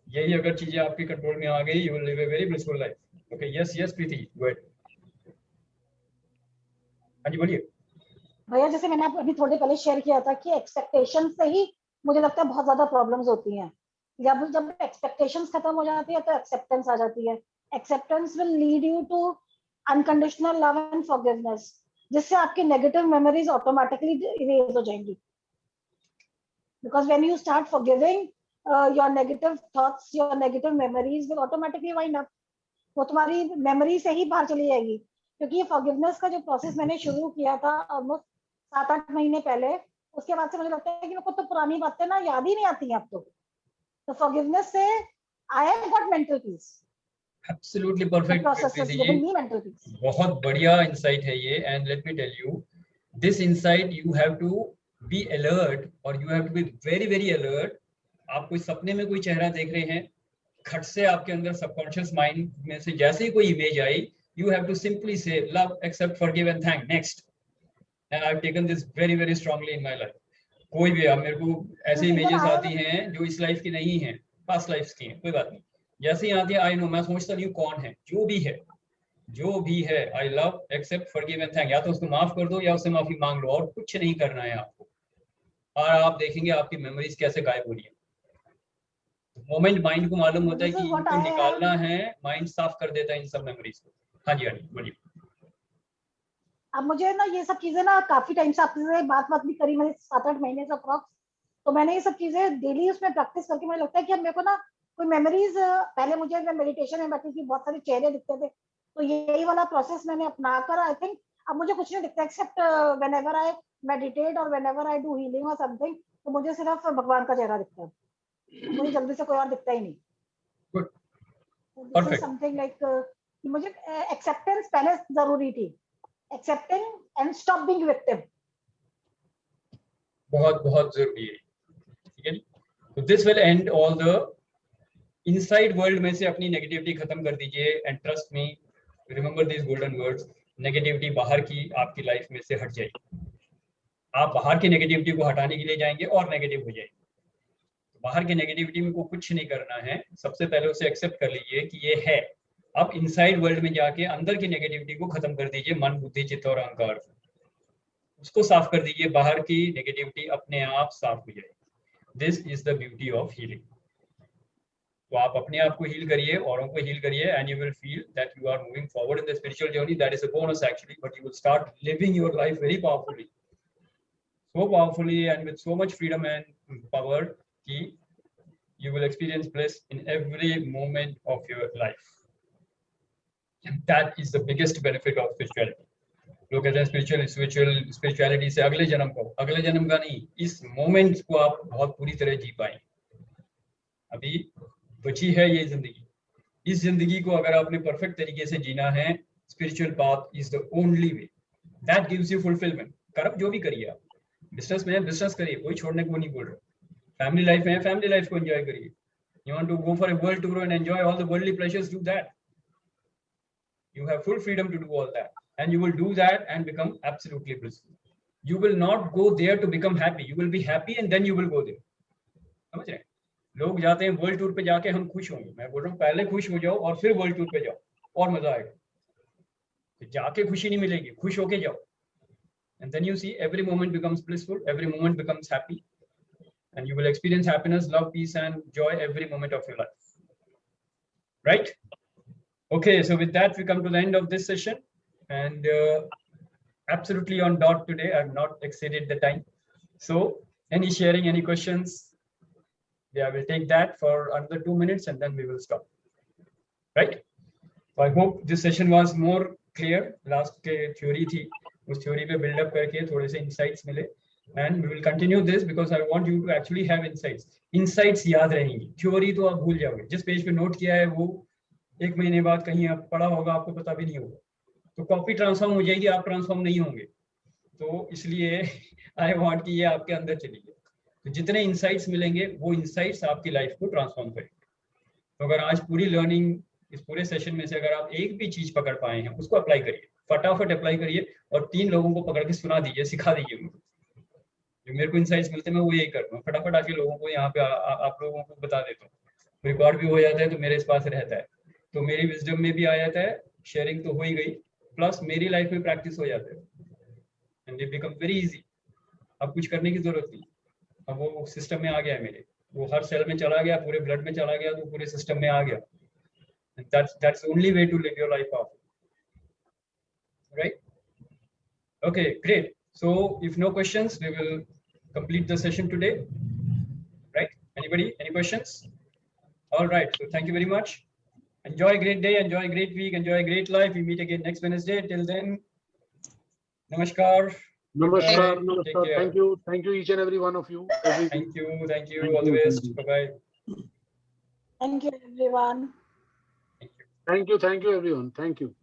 यही अगर चीजें आपके कंट्रोल में आ गई, you will live a very blissful life. Okay? Yes, yes, Preeti, go ahead. हाँ जी बोलिए। भैया, जैसे मैंने अभी थोड़ी पहले शेयर किया था कि एक्सपेक्टेशन से ही मुझे लगता है बहुत ज्यादा प्रॉब्लम्स होती हैं। जब एक्सपेक्टेशंस खत्म हो जाती है तो एक्सेप्टेंस आ जाती है। Acceptance will lead you to unconditional love and forgiveness. जिससे आपकी नेगेटिव मेमोरीज ऑटोमेटिकली इरेज हो जाएंगी। Because when you start forgiving your negative thoughts, your negative memories will automatically wind up, वो तुम्हारी मेमोरी से ही बाहर चली जाएगी। क्योंकि ये फॉरगिवनेस का जो प्रोसेस मैंने शुरू किया था ऑलमोस्ट 7-8 महीने पहले, उसके बाद से मुझे लगता है कि मेरे को तो पुरानी बातें ना याद ही नहीं आती हैं अब तो फॉरगिवनेस से I have got mental peace. Absolutely perfect. बहुत बढ़िया इंसाइट है ये, and let me tell you this insight, you have to be alert और you have to be very very alert. आप कोई सपने में कोई चेहरा देख रहे हैं, खट से आपके अंदर सबकॉन्शियस माइंड में से जैसे ही कोई इमेज आई, you have to simply say love, accept, forgive and thank, next. And I have taken this very very strongly in my life. कोई भी, अब मेरे को ऐसे इमेजेस आती हैं जो इस लाइफ की नहीं है, पास्ट लाइफ की हैं, कोई बात नहीं, जैसे ही आती है आई नो, मैं सोचता नहीं हूँ कौन है, जो भी है, I love, accept, forgive and thank. या तो उसको माफ कर दो या उससे माफी मांग लो, और कुछ नहीं करना है आपको, और आप देखेंगे आपकी मेमोरीज कैसे गायब हो रही है। मोमेंट माइंड को मालूम होता है कि इनको निकालना है, माइंड साफ कर देता है इन सब मेमोरीज को। हाँ जी बोलिए। अब मुझे ना ये सब चीजें ना काफी टाइम से आपसे बात भी करी मैंने, 7-8 महीने से अप्रॉक्स, तो मैंने ये सब चीजें डेली उसमें प्रैक्टिस करके मुझे लगता है कि अब मेरे को ना कोई मेमोरीज, पहले मुझे मैं मेडिटेशन में बैठी थी, बहुत सारे चेहरे दिखते थे, तो यही वाला प्रोसेस मैंने अपनाकर आई थिंक अब मुझे कुछ नहीं दिखता एक्सेप्ट व्हेनेवर आई मेडिटेट और व्हेनेवर आई डू हीलिंग और समथिंग, तो मुझे सिर्फ भगवान का चेहरा दिखता है, मुझे जल्दी से कोई और दिखता ही नहीं। दिस इज समथिंग लाइक मुझे एक्सेप्टेंस पहले जरूरी थी, accepting and stop being victim बहुत जरूरी है, ठीक है। तो this will and all the inside world में से अपनी नेगेटिविटी खत्म कर दीजिए, and trust me, remember this golden words, negativity बाहर की आपकी लाइफ में से हट जाएगी। आप बाहर की नेगेटिविटी को हटाने के लिए जाएंगे और नेगेटिव हो जाएगी। तो बाहर की नेगेटिविटी में को कुछ नहीं करना है, सबसे पहले उसे एक्सेप्ट कर लीजिए कि ये है। अब इनसाइड वर्ल्ड में जाके अंदर की नेगेटिविटी को खत्म कर दीजिए, मन, बुद्धि, चित्त और अहंकार, उसको साफ कर दीजिए, बाहर की नेगेटिविटी अपने आप साफ हो जाएगी। This is the beauty of healing. तो आप अपने आप को हील करिए, औरों को हील करिए, and you will feel that you are moving forward in the spiritual journey. That is a bonus actually, but you will start living your life very powerfully, so powerfully and with so much freedom and power कि you will experience bliss in every moment of your life. And that is the biggest benefit of spirituality. लोग कहते हैं spirituality से अगले जन्म का नहीं, इस मोमेंट को आप बहुत पूरी तरह जी पाएंगे। अभी बची है ये जिंदगी, इस जिंदगी को अगर आपने परफेक्ट तरीके से जीना है, spiritual path is the only way that gives you fulfilment. कर्म जो भी करिए आप, बिजनेस में बिजनेस करिए, कोई छोड़ने को नहीं बोल रहा, फैमिली लाइफ में फैमिली लाइफ को एंजॉय करिए, you want to go for a world tour and enjoy all the worldly pleasures, do that, you have full freedom to do all that, and you will do that and become absolutely blissful. You will not go there to become happy, you will be happy and then you will go there. समझ रहे हैं? लोग जाते हैं वर्ल्ड टूर पे, जाके हम खुश होंगे, मैं बोल रहा हूँ पहले खुश हो जाओ और फिर वर्ल्ड टूर पे जाओ और मजा आएगा। तो जाके खुशी नहीं मिलेगी, खुश होके जाओ, and then you see every moment becomes blissful, every moment becomes happy, and you will experience happiness, love, peace and joy every moment of your life, right? Okay, so with that we come to the end of this session, and absolutely on dot today. I have not exceeded the time, so any sharing, any questions? Yeah, we'll take that for another 2 minutes and then we will stop, right? So I hope this session was more clear. Last theory थी, उस theory पे build up करके थोड़े से insights मिले, and we will continue this because I want you to actually have insights. Insights याद रहेंगी, theory तो आप भूल जाओगे, जिस पेज पे नोट किया है वो 1 महीने बाद कहीं आप पढ़ा होगा, आपको पता भी नहीं होगा, तो कॉपी ट्रांसफॉर्म हो जाएगी, आप ट्रांसफॉर्म नहीं होंगे। तो इसलिए आई वांट कि ये आपके अंदर चली जाए। तो जितने इंसाइट्स मिलेंगे वो इंसाइट्स आपकी लाइफ को ट्रांसफॉर्म करेंगे। तो अगर आज पूरी लर्निंग, इस पूरे सेशन में से अगर आप एक भी चीज पकड़ पाए हैं, उसको अप्लाई करिए, फटाफट अप्लाई करिए, और 3 लोगों को पकड़ के सुना दीजिए, सिखा दीजिए उनको। जो मेरे को इंसाइट्स मिलते हैं मैं वो यही करता हूँ, फटाफट आके लोगों को यहाँ पे आप लोगों को बता देता हूँ। रिकॉर्ड भी हो जाता है तो मेरे पास रहता है, तो मेरी विजडम में भी आ जाता है, शेयरिंग तो हो ही गई, प्लस मेरी लाइफ में प्रैक्टिस हो जाता है, and it become very easy. अब कुछ करने की जरूरत नहीं, अब वो सिस्टम में आ गया है मेरे, वो हर सेल में चला गया, पूरे ब्लड में चला गया, तो पूरे सिस्टम में आ गया। That's the only way to live your life off, right? Okay, great. So if no questions, we will complete the session today. Right? Anybody? Any questions? All right. So thank you very much. Enjoy a great day. Enjoy a great week. Enjoy a great life. We meet again next Wednesday. Till then, namaskar. Namaskar, Bye. namaskar. Take care. Thank you, each and every one of you. Every Thank you. Thank All the you, best. thank you. Bye-bye. Thank you, everyone. Thank you, everyone. Thank you.